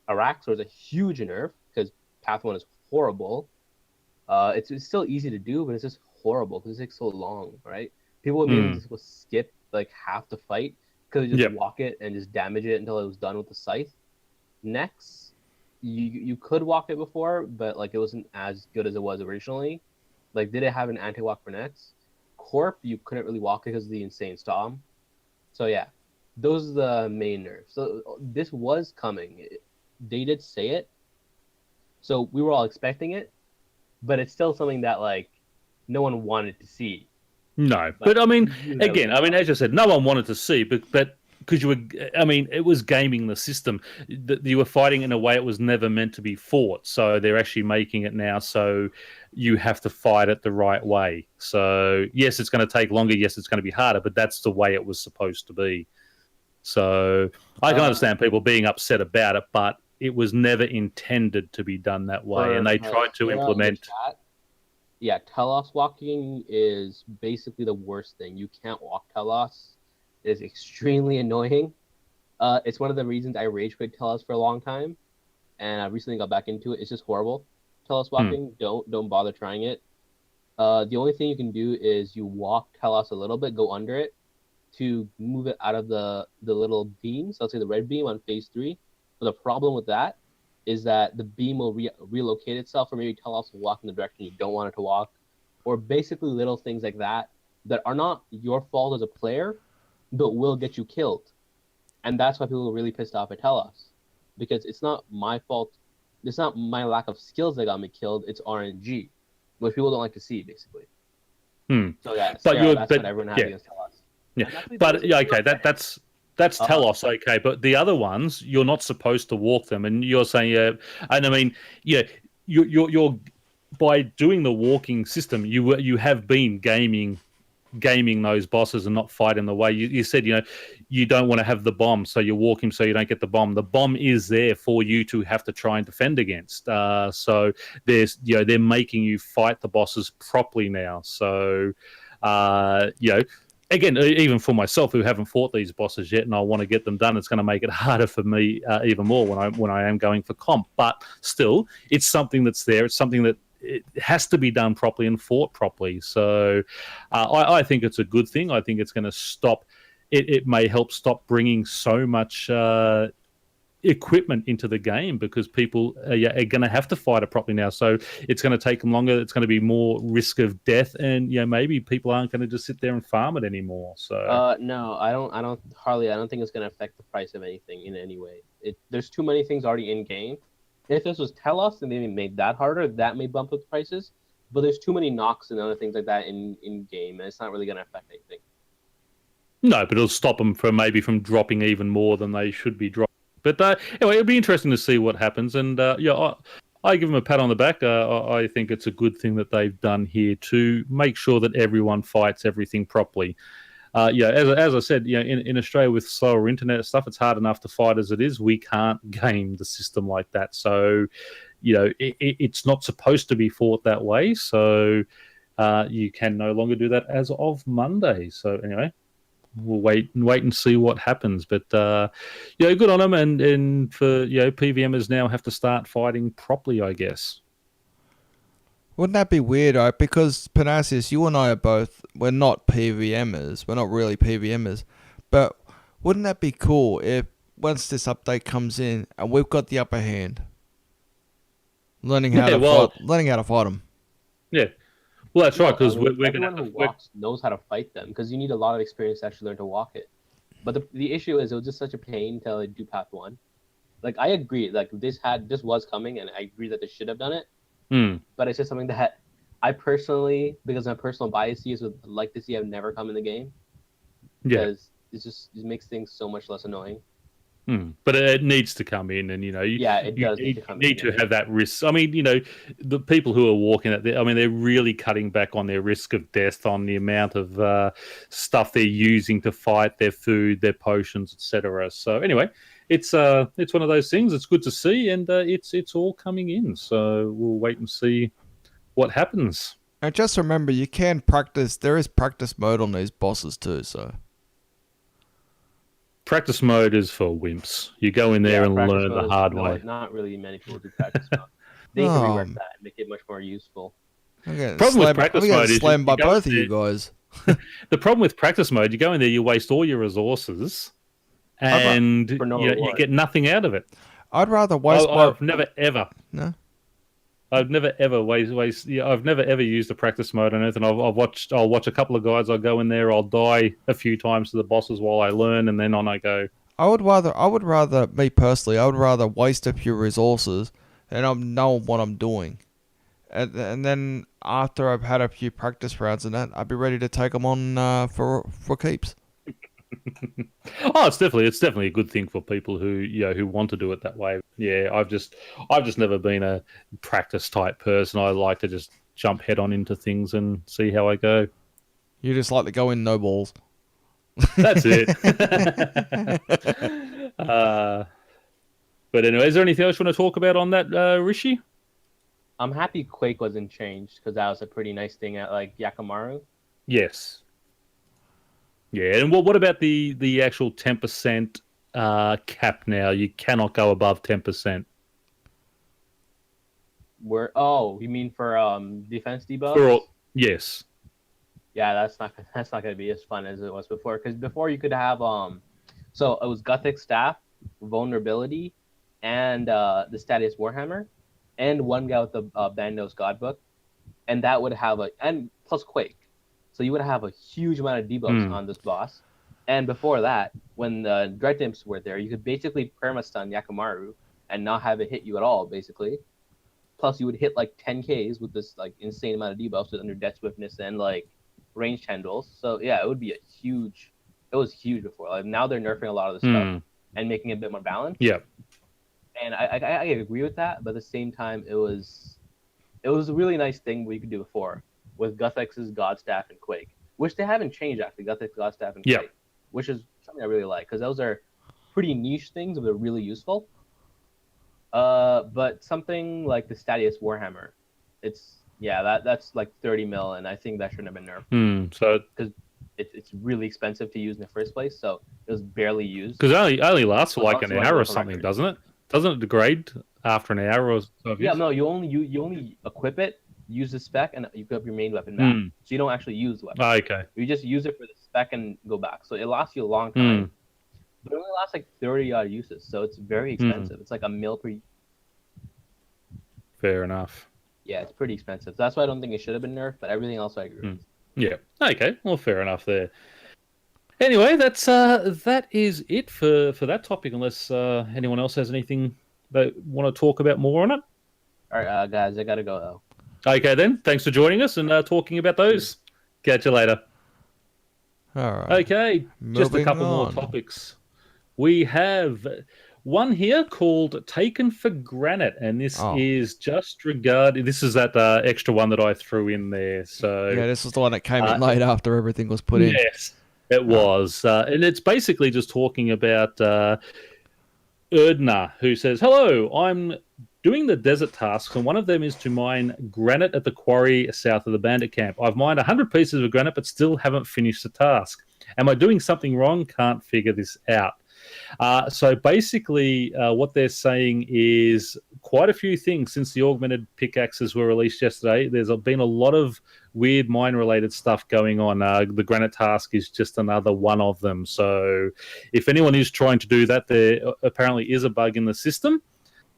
S4: Arax was a huge nerf because Path 1 is horrible. It's still easy to do, but it's just horrible because it takes so long, right? People would maybe just skip like half the fight because they just walk it and just damage it until it was done with the scythe. Next, you could walk it before, but like it wasn't as good as it was originally. Like, did it have an anti-walk for next? Corp, you couldn't really walk it because of the insane storm. So yeah, those are the main nerfs. So this was coming. They did say it, so we were all expecting it, but it's still something that like no one wanted to see.
S2: No, but I mean, again, I mean, as I said, no one wanted to see, but because you were, I mean, it was gaming the system. You were fighting in a way it was never meant to be fought. So they're actually making it now so you have to fight it the right way. So yes, it's going to take longer. Yes, it's going to be harder, but that's the way it was supposed to be. So I can understand people being upset about it, but it was never intended to be done that way. And they tried to implement.
S4: Yeah, Telos walking is basically the worst thing. You can't walk Telos. It is extremely annoying. It's one of the reasons I rage quit Telos for a long time, and I recently got back into it. It's just horrible. Telos walking, don't bother trying it. The only thing you can do is you walk Telos a little bit, go under it to move it out of the little beams. Let's say the red beam on phase 3. But the problem with that is that the beam will relocate itself, or maybe Telos will walk in the direction you don't want it to walk, or basically little things like that that are not your fault as a player, but will get you killed. And that's why people are really pissed off at Telos, because it's not my fault. It's not my lack of skills that got me killed. It's RNG, which people don't like to see, basically. So yeah, that's what everyone has against Telos.
S2: Yeah, but okay, that's Telos, okay, but the other ones you're not supposed to walk them, and you're saying, and I mean, you're by doing the walking system, you have been gaming those bosses and not fighting the way you said. You don't want to have the bomb, so you walk him so you don't get the bomb. The bomb is there for you to have to try and defend against. So they're making you fight the bosses properly now. So again, even for myself who haven't fought these bosses yet and I want to get them done, it's going to make it harder for me even more when I am going for comp. But still, it's something that's there. It's something that it has to be done properly and fought properly. So I think it's a good thing. I think it's going to stop. It may help stop bringing so much equipment into the game, because people are going to have to fight it properly now. So it's going to take them longer. It's going to be more risk of death, and maybe people aren't going to just sit there and farm it anymore. So
S4: no, I don't think it's going to affect the price of anything in any way. There's too many things already in game. If this was Telos and they made that harder, that may bump up the prices. But there's too many knocks and other things like that in game, and it's not really going to affect anything.
S2: No, but it'll stop them from dropping even more than they should be dropping. But anyway, it'll be interesting to see what happens. And I give them a pat on the back. I think it's a good thing that they've done here to make sure that everyone fights everything properly. As I said, in Australia with slower internet stuff, it's hard enough to fight as it is. We can't game the system like that. So, it's not supposed to be fought that way. So, you can no longer do that as of Monday. So anyway, we'll wait and see what happens. But good on them, and for PVMers now have to start fighting properly, I guess.
S3: Wouldn't that be weird, right? Because Pyrnassius, you and I we're not PVMers. We're not really PVMers. But wouldn't that be cool if once this update comes in and we've got the upper hand, learning how to fight them?
S2: Yeah. Well, that's right, because
S4: everyone who walks knows how to fight them, because you need a lot of experience to actually learn to walk it. But the issue is it was just such a pain to do Path 1. Like, I agree, like this was coming, and I agree that they should have done it. But it's just something that I personally, because my personal biases, would like to see have never come in the game. Because it makes things so much less annoying.
S2: But it needs to come in, and
S4: it does
S2: need to have that risk. I mean, the people who are walking it, they're really cutting back on their risk of death, on the amount of stuff they're using to fight, their food, their potions, etc. So anyway, it's one of those things. It's good to see, and it's all coming in. So we'll wait and see what happens.
S3: And just remember, you can practice. There is practice mode on these bosses too. So
S2: practice mode is for wimps. You go in there and learn the hard way.
S4: Not really many people do practice mode. They can rework that and make it much more useful.
S2: Problem with practice mode is
S3: slammed by both of you guys.
S2: The problem with practice mode, you go in there, you waste all your resources, and you get nothing out of it.
S3: I'd rather waste.
S2: I've never ever.
S3: No.
S2: I've never ever waste. I've never ever used a practice mode on anything. I'll watch a couple of guides. I'll go in there. I'll die a few times to the bosses while I learn, and then on I go.
S3: I would rather, me personally, I would rather waste a few resources and I know what I'm doing. And then after I've had a few practice rounds and that, I'd be ready to take them on for keeps.
S2: Oh, it's definitely a good thing for people who want to do it that way. Yeah, I've just never been a practice type person. I like to just jump head on into things and see how I go.
S3: You just like to go in no balls.
S2: That's it. But anyway, is there anything else you want to talk about on that, Rishi?
S4: I'm happy Quake wasn't changed because that was a pretty nice thing at like Yakamaru.
S2: Yes. Yeah, and what about the actual 10% cap now? You cannot go above 10%.
S4: You mean for defense debuffs?
S2: Yes.
S4: Yeah, that's not going to be as fun as it was before. Because before you could have so it was Gothic Staff, Vulnerability, and the Statius Warhammer, and one guy with the Bandos Godbook, and that would have and plus Quake. So you would have a huge amount of debuffs on this boss. And before that, when the Dread Imps were there, you could basically perma-stun Yakamaru and not have it hit you at all, basically. Plus, you would hit like 10Ks with this like insane amount of debuffs under Death Swiftness and like range tendrils. So yeah, it was huge before. Like now they're nerfing a lot of this stuff and making it a bit more balanced.
S2: Yeah.
S4: And I agree with that, but at the same time, it was a really nice thing what you could do before with Guthex's Godstaff and Quake, which they haven't changed actually. Guthex's Godstaff and Quake, which is something I really like because those are pretty niche things, but they're really useful. But something like the Statius Warhammer, that's like 30 mil, and I think that shouldn't have been nerfed.
S2: So
S4: because it's really expensive to use in the first place, so it was barely used.
S2: Because it only lasts for like an hour or something, doesn't it? Doesn't it degrade after an hour or so?
S4: Yeah, no, you only equip it, use the spec, and you equip your main weapon back. So you don't actually use the weapon.
S2: Okay.
S4: You just use it for the spec and go back. So it lasts you a long time. But it only lasts like 30 odd uses, so it's very expensive. It's like $1 mil per.
S2: Fair enough.
S4: Yeah, it's pretty expensive. That's why I don't think it should have been nerfed, but everything else I agree with.
S2: Yeah. Okay. Well, fair enough there. Anyway, that is it for that topic. Unless anyone else has anything they want to talk about more on it.
S4: All right, guys, I gotta go though.
S2: Okay, then. Thanks for joining us and talking about those. Catch you later.
S3: All right.
S2: Okay, just a couple more topics. We have one here called Taken for Granite, and this is just regarding. This is that extra one that I threw in there. So
S3: yeah, this was the one that came in late after everything was put in.
S2: Yes, it was, and it's basically just talking about Erdna, who says, "Hello, I'm doing the desert tasks, and one of them is to mine granite at the quarry south of the bandit camp. I've mined 100 pieces of granite, but still haven't finished the task. Am I doing something wrong? Can't figure this out." So basically, what they're saying is quite a few things since the augmented pickaxes were released yesterday. There's been a lot of weird mine-related stuff going on. The granite task is just another one of them. So if anyone is trying to do that, there apparently is a bug in the system.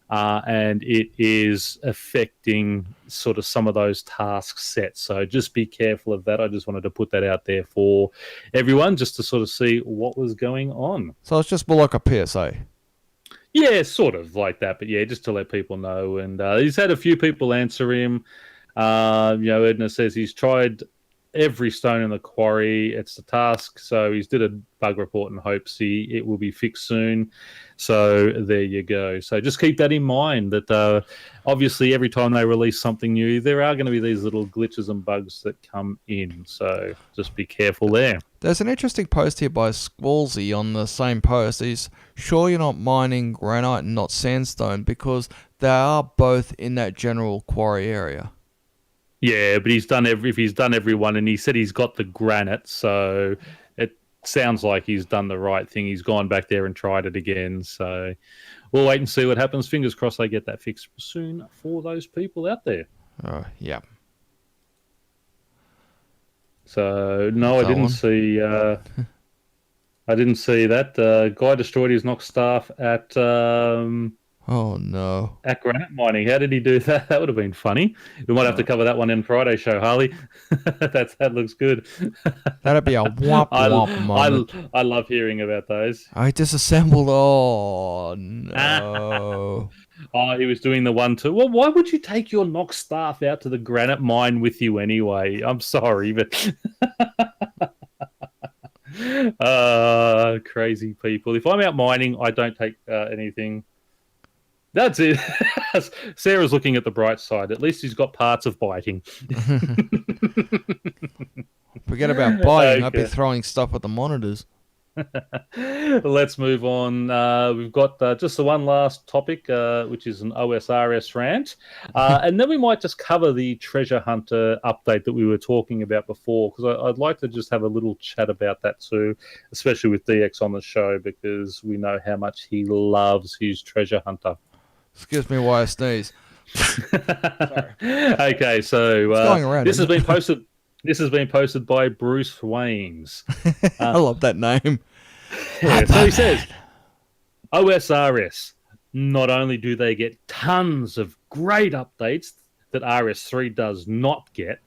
S2: And it is affecting sort of some of those task sets. So just be careful of that. I just wanted to put that out there for everyone just to sort of see what was going on.
S3: So it's just more like a PSA.
S2: Yeah, sort of like that. But yeah, just to let people know. And he's had a few people answer him. Edna says he's tried every stone in the quarry. It's the task. So he's did a bug report and hopes it will be fixed soon. So there you go. So just keep that in mind that obviously every time they release something new, there are going to be these little glitches and bugs that come in. So just be careful there.
S3: There's an interesting post here by Squallsy on the same post. He's sure you're not mining granite and not sandstone because they are both in that general quarry area.
S2: Yeah, but he's done every one, and he said he's got the granite, so it sounds like he's done the right thing. He's gone back there and tried it again. So we'll wait and see what happens. Fingers crossed they get that fixed soon for those people out there.
S3: Yeah.
S2: So no, I didn't see. I didn't see that. Guy destroyed his Nox staff at.
S3: Oh no!
S2: At granite mining, how did he do that? That would have been funny. We might have to cover that one in Friday show, Harley. That looks good.
S3: That'd be a womp womp moment.
S2: I love hearing about those.
S3: I disassembled. Oh no!
S2: Oh, he was doing the one too. Well, why would you take your Nox staff out to the granite mine with you anyway? I'm sorry, but crazy people. If I'm out mining, I don't take anything. That's it. Sarah's looking at the bright side. At least he's got parts of biting.
S3: Forget about biting.
S2: Okay.
S3: I'd be throwing stuff at the monitors.
S2: Let's move on. We've got just the one last topic, which is an OSRS rant. And then we might just cover the treasure hunter update that we were talking about before, because I'd like to just have a little chat about that too, especially with DX on the show, because we know how much he loves his treasure hunter.
S3: Excuse me while I sneeze.
S2: Okay, so
S3: going around,
S2: this has been posted. This has been posted by Bruce Wames.
S3: I love that name.
S2: Yeah, so he says, OSRS, not only do they get tons of great updates that RS3 does not get,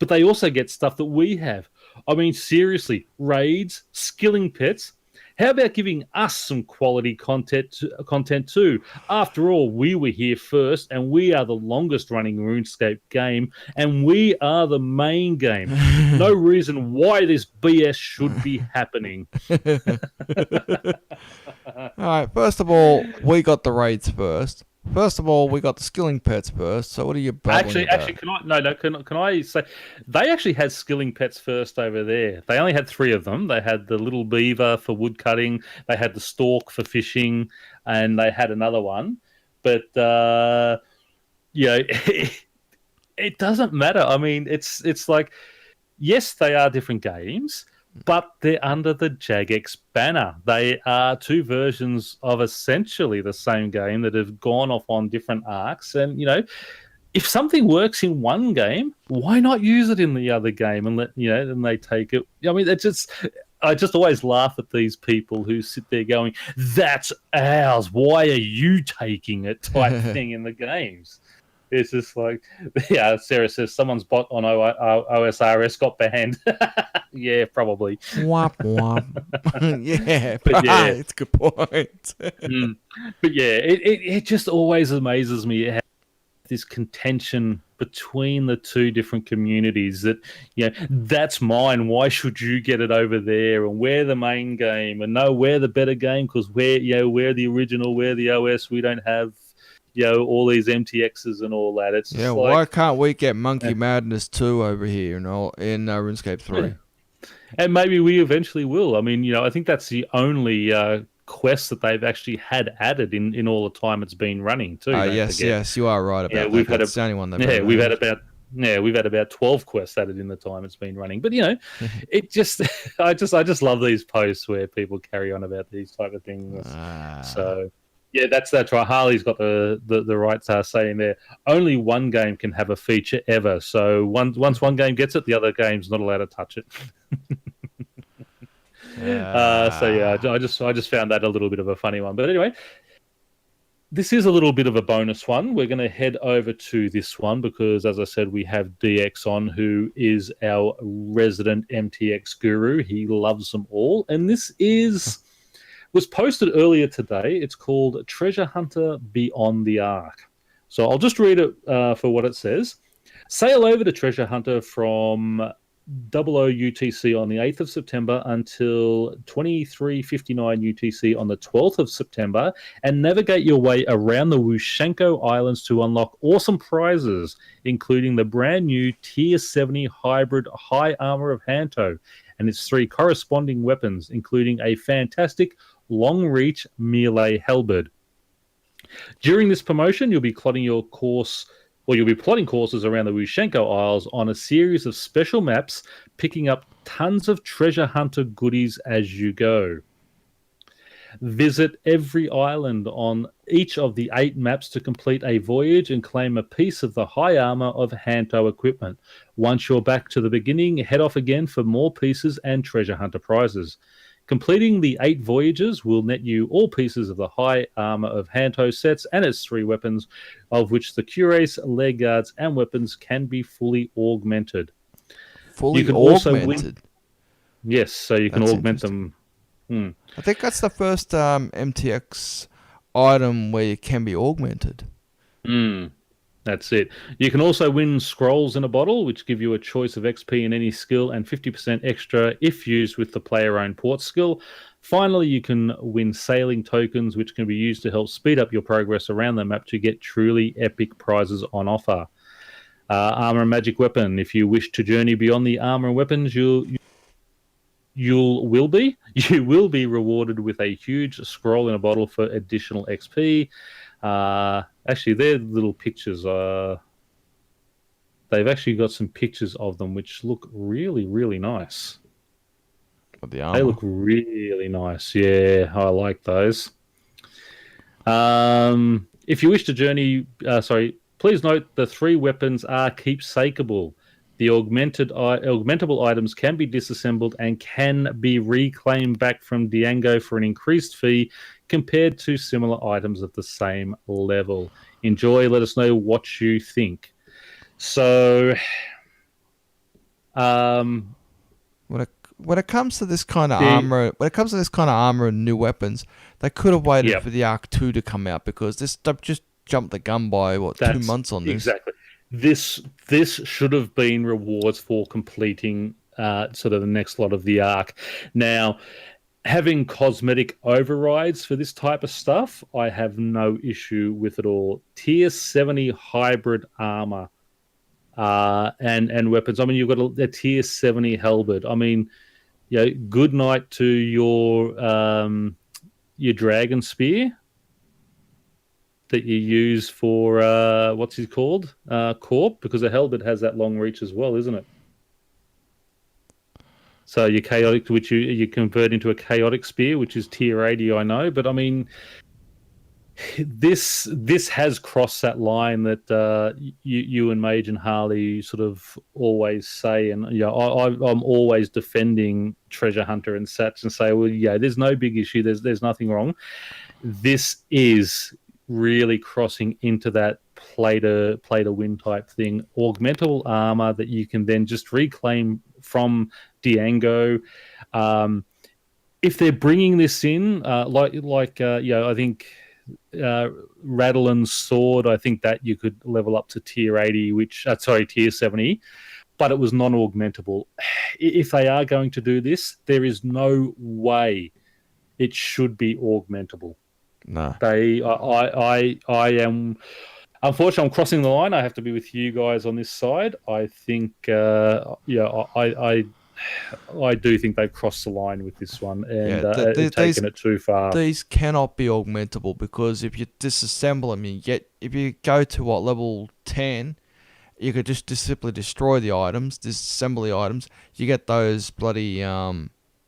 S2: but they also get stuff that we have. I mean, seriously, raids, skilling pets. How about giving us some quality content too? After all, we were here first, and we are the longest running RuneScape game, and we are the main game. No reason why this BS should be happening.
S3: All right, first of all, we got the raids first. First of all, we got the skilling pets first. So what are you babbling about?
S2: Can I say they actually had skilling pets first over there? They only had 3 of them. They had the little beaver for wood cutting, they had the stork for fishing, and they had another one. But it doesn't matter. I mean, it's like, yes, they are different games, but they're under the Jagex banner. They are 2 versions of essentially the same game that have gone off on different arcs. And, if something works in one game, why not use it in the other game and then they take it? I mean, I just always laugh at these people who sit there going, "That's ours. Why are you taking it?" type thing in the games. It's just like, yeah, Sarah says someone's bot on OSRS got banned. Yeah, probably.
S3: Womp womp. Yeah,
S2: but yeah,
S3: it's a good point.
S2: But yeah, it just always amazes me how this contention between the 2 different communities that, that's mine. Why should you get it over there? And we're the main game, and no, we're the better game because we're the original, we're the OS. We don't have all these MTXs and all that. It's just
S3: why can't we get Monkey Madness 2 over here in RuneScape 3?
S2: Yeah. And maybe we eventually will. I mean, I think that's the only quest that they've actually had added in all the time it's been running too.
S3: Yes, you are right about that. That's the only one they've
S2: we've had about 12 quests added in the time it's been running. But it just I just love these posts where people carry on about these type of things. So yeah, that's right. Harley's got the right saying there. Only one game can have a feature ever. So once one game gets it, the other game's not allowed to touch it. I just found that a little bit of a funny one. But anyway, this is a little bit of a bonus one. We're going to head over to this one because, as I said, we have DX on, who is our resident MTX guru. He loves them all, and this was posted earlier today. It's called Treasure Hunter Beyond the Ark. So I'll just read it for what it says. Sail over to Treasure Hunter from UTC on the 8th of September until 23:59 UTC on the 12th of September, and navigate your way around the Wushenko Islands to unlock awesome prizes, including the brand new Tier 70 hybrid high armor of Hanto and its 3 corresponding weapons, including a fantastic long-reach melee halberd. During this promotion, you'll be plotting courses around the Wushenko Isles on a series of special maps, picking up tons of treasure hunter goodies as you go. Visit every island on each of the 8 maps to complete a voyage and claim a piece of the high armor of Hanto equipment. Once you're back to the beginning, head off again for more pieces and treasure hunter prizes. Completing the 8 voyages will net you all pieces of the high armor of Hanto sets and its 3 weapons, of which the cuirass, leg guards, and weapons can be fully augmented.
S3: Fully
S2: you can
S3: augmented?
S2: Also win... Yes, so you can augment them.
S3: I think that's the first MTX item where it can be augmented.
S2: That's it. You can also win scrolls in a bottle, which give you a choice of XP in any skill and 50% extra if used with the player-owned port skill. Finally, you can win sailing tokens, which can be used to help speed up your progress around the map to get truly epic prizes on offer. Armor and magic weapon. If you wish to journey beyond the armor and weapons, you will be rewarded with a huge scroll in a bottle for additional XP. Actually, they're little pictures. They've actually got some pictures of them which look really, really nice.
S3: The armor.
S2: They look really nice. Yeah, I like those. If you wish to journey, please note the 3 weapons are keepsakeable. The augmentable items can be disassembled and can be reclaimed back from Diango for an increased fee compared to similar items at the same level. Enjoy. Let us know what you think. So,
S3: when it comes to this kind of armor, and new weapons, they could have waited for the Arc 2 to come out, because this just jumped the gun by 2 months on this.
S2: Exactly. This should have been rewards for completing sort of the next lot of the arc. Now, having cosmetic overrides for this type of stuff, I have no issue with it all. Tier 70 hybrid armor and weapons. I mean, you've got a Tier 70 halberd. I mean, good night to your dragon spear that you use for what's he called? Corp, because a halberd has that long reach as well, isn't it? So your chaotic, which you convert into a chaotic spear, which is tier 80, I know, but I mean, this has crossed that line that you and Mage and Harley sort of always say, and I'm always defending Treasure Hunter and Sats and say, well, there's no big issue, there's nothing wrong. This is really crossing into that play to win type thing. Augmentable armor that you can then just reclaim from Diango. If they're bringing this in, I think Rattlin's sword, I think that you could level up to tier 80, tier 70, but it was non-augmentable. If they are going to do this, there is no way it should be augmentable.
S3: No.
S2: I am, unfortunately, I'm crossing the line. I have to be with you guys on this side. I think, I do think they've crossed the line with this one and taken it too far.
S3: These cannot be augmentable, because if you disassemble them, if you go to level 10, you could just simply destroy the items, disassemble the items. You get those bloody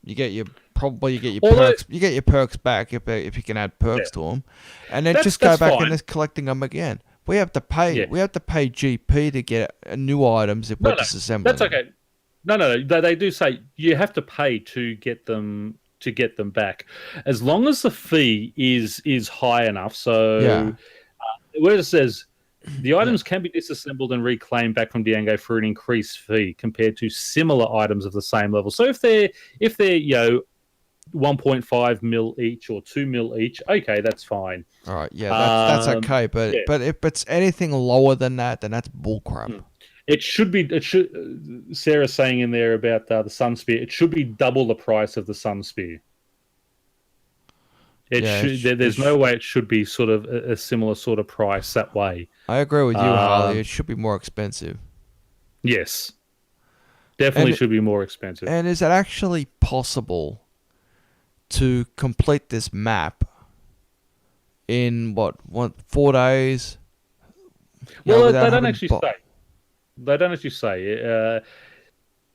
S3: you get your perks. You get your perks back if you can add perks to them, and then just go back and just collecting them again. We have to pay.
S2: Yeah.
S3: We have to pay GP to get new items if we're disassembling.
S2: That's okay. No. They do say you have to pay to get them back, as long as the fee is high enough. So where it says the items can be disassembled and reclaimed back from Diango for an increased fee compared to similar items of the same level. So if they're 1.5 mil each or 2 mil each, okay, that's fine.
S3: All right, that's okay. But if it's anything lower than that, then that's bullcrap.
S2: It should be. It should. Sarah's saying in there about the Sun Spear. It should be double the price of the Sun Spear. There's no way it should be sort of a similar sort of price that way.
S3: I agree with you, Harley. It should be more expensive.
S2: Yes, definitely should be more expensive.
S3: And is it actually possible to complete this map in what 4 days?
S2: Well, they don't actually say. They don't actually say.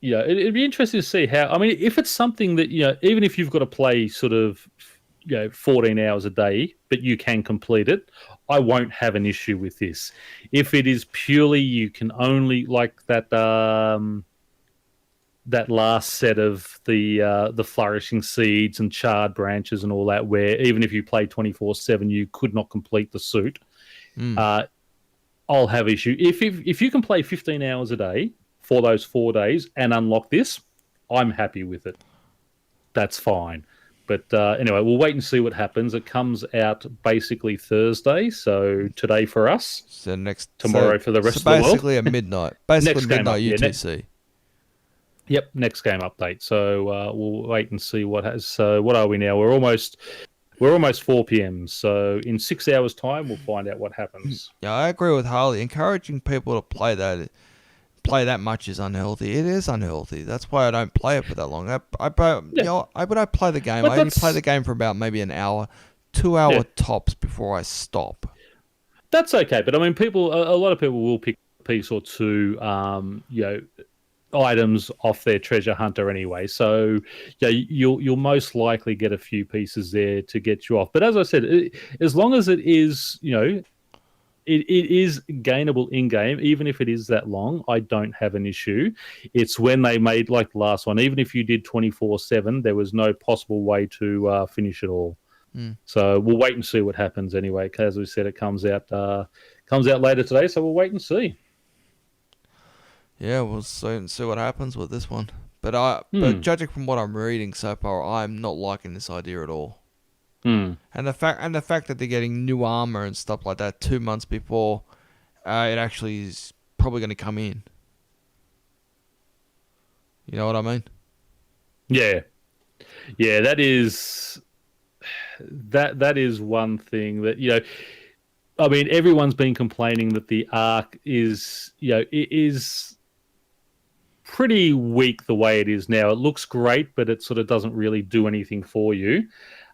S2: It'd be interesting to see how. I mean, if it's something that even if you've got to play sort of 14 hours a day, but you can complete it, I won't have an issue with this. If it is purely you can only like that that last set of the flourishing seeds and charred branches and all that, where even if you play 24/7, you could not complete the suit. I'll have issue. If you can play 15 hours a day for those 4 days and unlock this, I'm happy with it. That's fine. But anyway, we'll wait and see what happens. It comes out basically Thursday, so today for us.
S3: So
S2: tomorrow for the rest of the world.
S3: Basically at midnight. Basically midnight UTC.
S2: Yep, next game update. So we'll wait and see what has. So what are we now? We're almost 4 p.m. So in 6 hours' time, we'll find out what happens.
S3: Yeah, I agree with Harley. Encouraging people to play that much is unhealthy. It is unhealthy. That's why I don't play it for that long. I play the game. I only play the game for about maybe an hour, 2 hour tops before I stop.
S2: That's okay, but I mean, a lot of people will pick a piece or two, items off their treasure hunter anyway. So you'll most likely get a few pieces there to get you off. But as I said, as long as it is, it is gainable in-game, even if it is that long, I don't have an issue. It's when they made, like the last one, even if you did 24/7, there was no possible way to finish it all. So we'll wait and see what happens anyway. As we said, it comes out later today, so we'll wait and see.
S3: Yeah, we'll see what happens with this one. But judging from what I'm reading so far, I'm not liking this idea at all. And the fact that they're getting new armor and stuff like that 2 months before it actually is probably going to come in. You know what I mean? Yeah,
S2: that is one thing that I mean, everyone's been complaining that the Arc is it is pretty weak the way it is now. It looks great, but it sort of doesn't really do anything for you.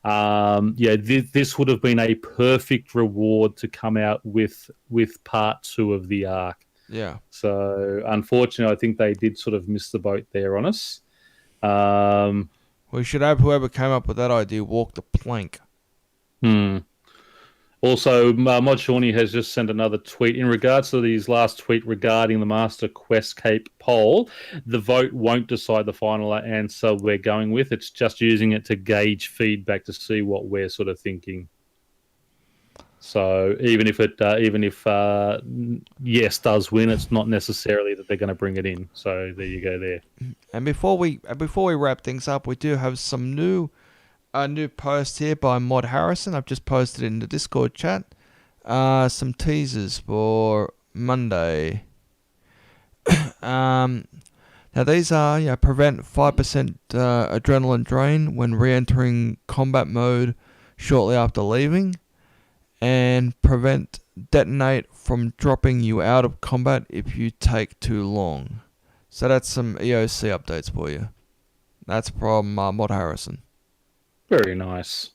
S2: This would have been a perfect reward to come out with part 2 of the Arc.
S3: Yeah. So
S2: unfortunately, I think they did sort of miss the boat there on us.
S3: We should have whoever came up with that idea walk the plank.
S2: Also, Mod Shawnee has just sent another tweet. In regards to his last tweet regarding the Master Quest Cape poll, the vote won't decide the final answer we're going with. It's just using it to gauge feedback to see what we're sort of thinking. So even if yes does win, it's not necessarily that they're going to bring it in. So there you go there.
S3: And before we wrap things up, we do have some new post here by Mod Harrison. I've just posted it in the Discord chat. Some teasers for Monday. Now these are prevent 5% adrenaline drain when re-entering combat mode shortly after leaving, and prevent detonate from dropping you out of combat if you take too long. So that's some EOC updates for you. That's from Mod Harrison.
S2: Very nice.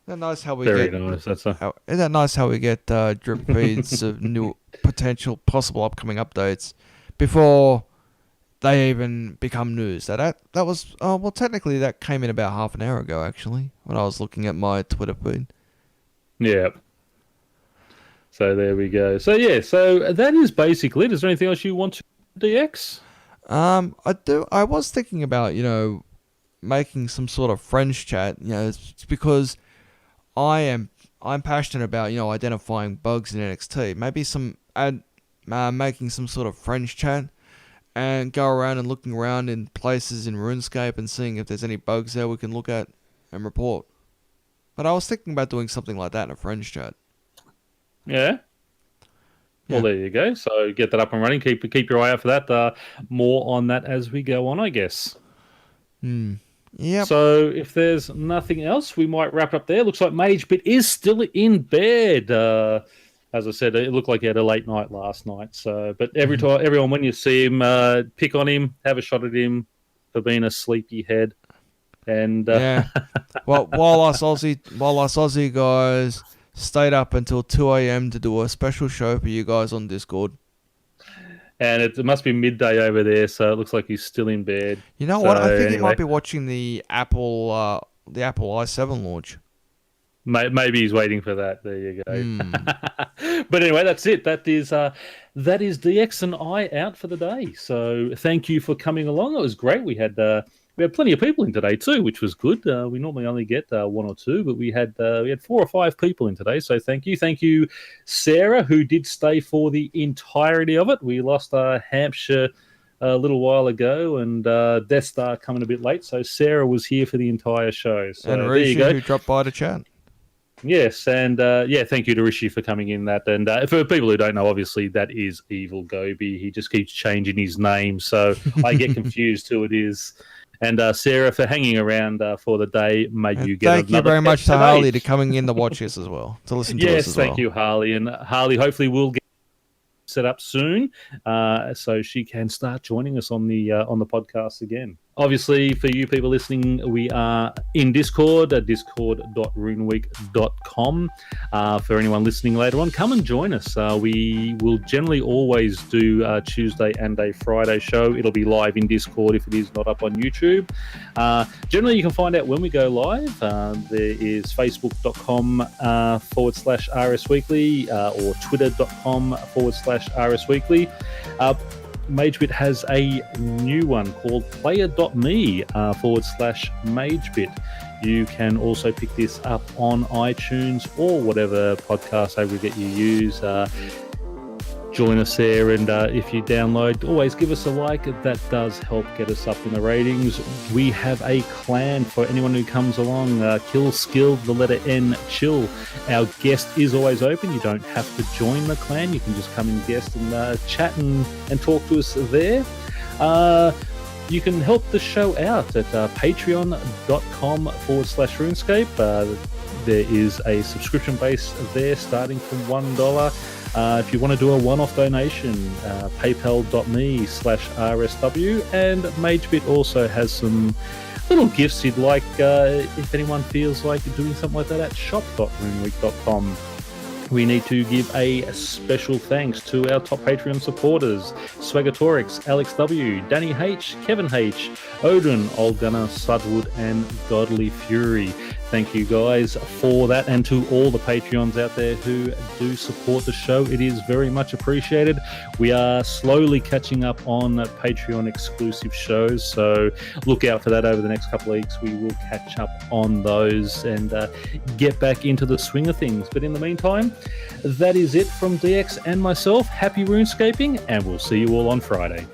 S3: Isn't that nice how we Isn't that nice how we get drip feeds of new possible upcoming updates before they even become news? That was technically that came in about half an hour ago actually when I was looking at my Twitter feed.
S2: Yeah. So there we go. So that is basically it. Is there anything else you want to DX?
S3: I was thinking about making some sort of friends chat. It's because I'm passionate about identifying bugs in NXT. Maybe making some sort of friends chat and go around and looking around in places in RuneScape and seeing if there's any bugs there we can look at and report. But I was thinking about doing something like that in a friends chat.
S2: Yeah. Well, there you go. So get that up and running. Keep your eye out for that. More on that as we go on, I guess.
S3: Yep.
S2: So if there's nothing else, we might wrap it up there. Looks like magebit is still in bed. As I said, it looked like he had a late night last night. So, but everyone, when you see him, pick on him, have a shot at him for being a sleepyhead. And
S3: yeah. Well, while us Aussie guys stayed up until 2 a.m. to do a special show for you guys on Discord.
S2: And it must be midday over there, so it looks like he's still in bed.
S3: You know what? I think he might be watching the Apple i7 launch.
S2: Maybe he's waiting for that. There you go. But anyway, that's it. That is DX and I out for the day. So thank you for coming along. It was great. We had plenty of people in today too, which was good. We normally only get one or two, but we had 4 or 5 people in today. So thank you, Sarah, who did stay for the entirety of it. We lost Hampshire a little while ago, and Death Star coming a bit late. So Sarah was here for the entire show. So
S3: and Rishi, who dropped by to chat.
S2: Yes, and thank you to Rishi for coming in that. And for people who don't know, obviously that is Evil Gobi. He just keeps changing his name, so I get confused who it is. And Sarah for hanging around for the day. May you get
S3: thank you very much to Harley to coming in to watch us as well, to listen to us as well.
S2: Yes, thank you, Harley. And Harley, hopefully we'll get set up soon, so she can start joining us on the podcast again. Obviously, for you people listening, we are in Discord, discord.runeweek.com. For anyone listening later on, come and join us. We will generally always do Tuesday and a Friday show. It'll be live in Discord if it is not up on YouTube. Generally, you can find out when we go live. There is facebook.com/RS Weekly or twitter.com/RS Weekly. Magebit has a new one called player.me/Magebit. You can also pick this up on iTunes or whatever podcast aggregate you use. Join us there, and if you download, always give us a like. That does help get us up in the ratings. We have a clan for anyone who comes along. Kill, skill, the letter N, chill. Our guest is always open. You don't have to join the clan. You can just come and guest and chat and talk to us there. You can help the show out at patreon.com/RuneScape. There is a subscription base there starting from $1. If you want to do a one-off donation, paypal.me/RSW, and Magebit also has some little gifts you'd like if anyone feels like doing something like that at shop.runeweek.com. We need to give a special thanks to our top Patreon supporters: Swagatorix, Alex W, Danny H, Kevin H, Odin, Old Gunner, Sudwood, and Godly Fury. Thank you guys for that, and to all the Patreons out there who do support the show. It is very much appreciated. We are slowly catching up on Patreon exclusive shows, so look out for that over the next couple of weeks. We will catch up on those and get back into the swing of things. But in the meantime, that is it from DX and myself. Happy RuneScaping, and we'll see you all on Friday.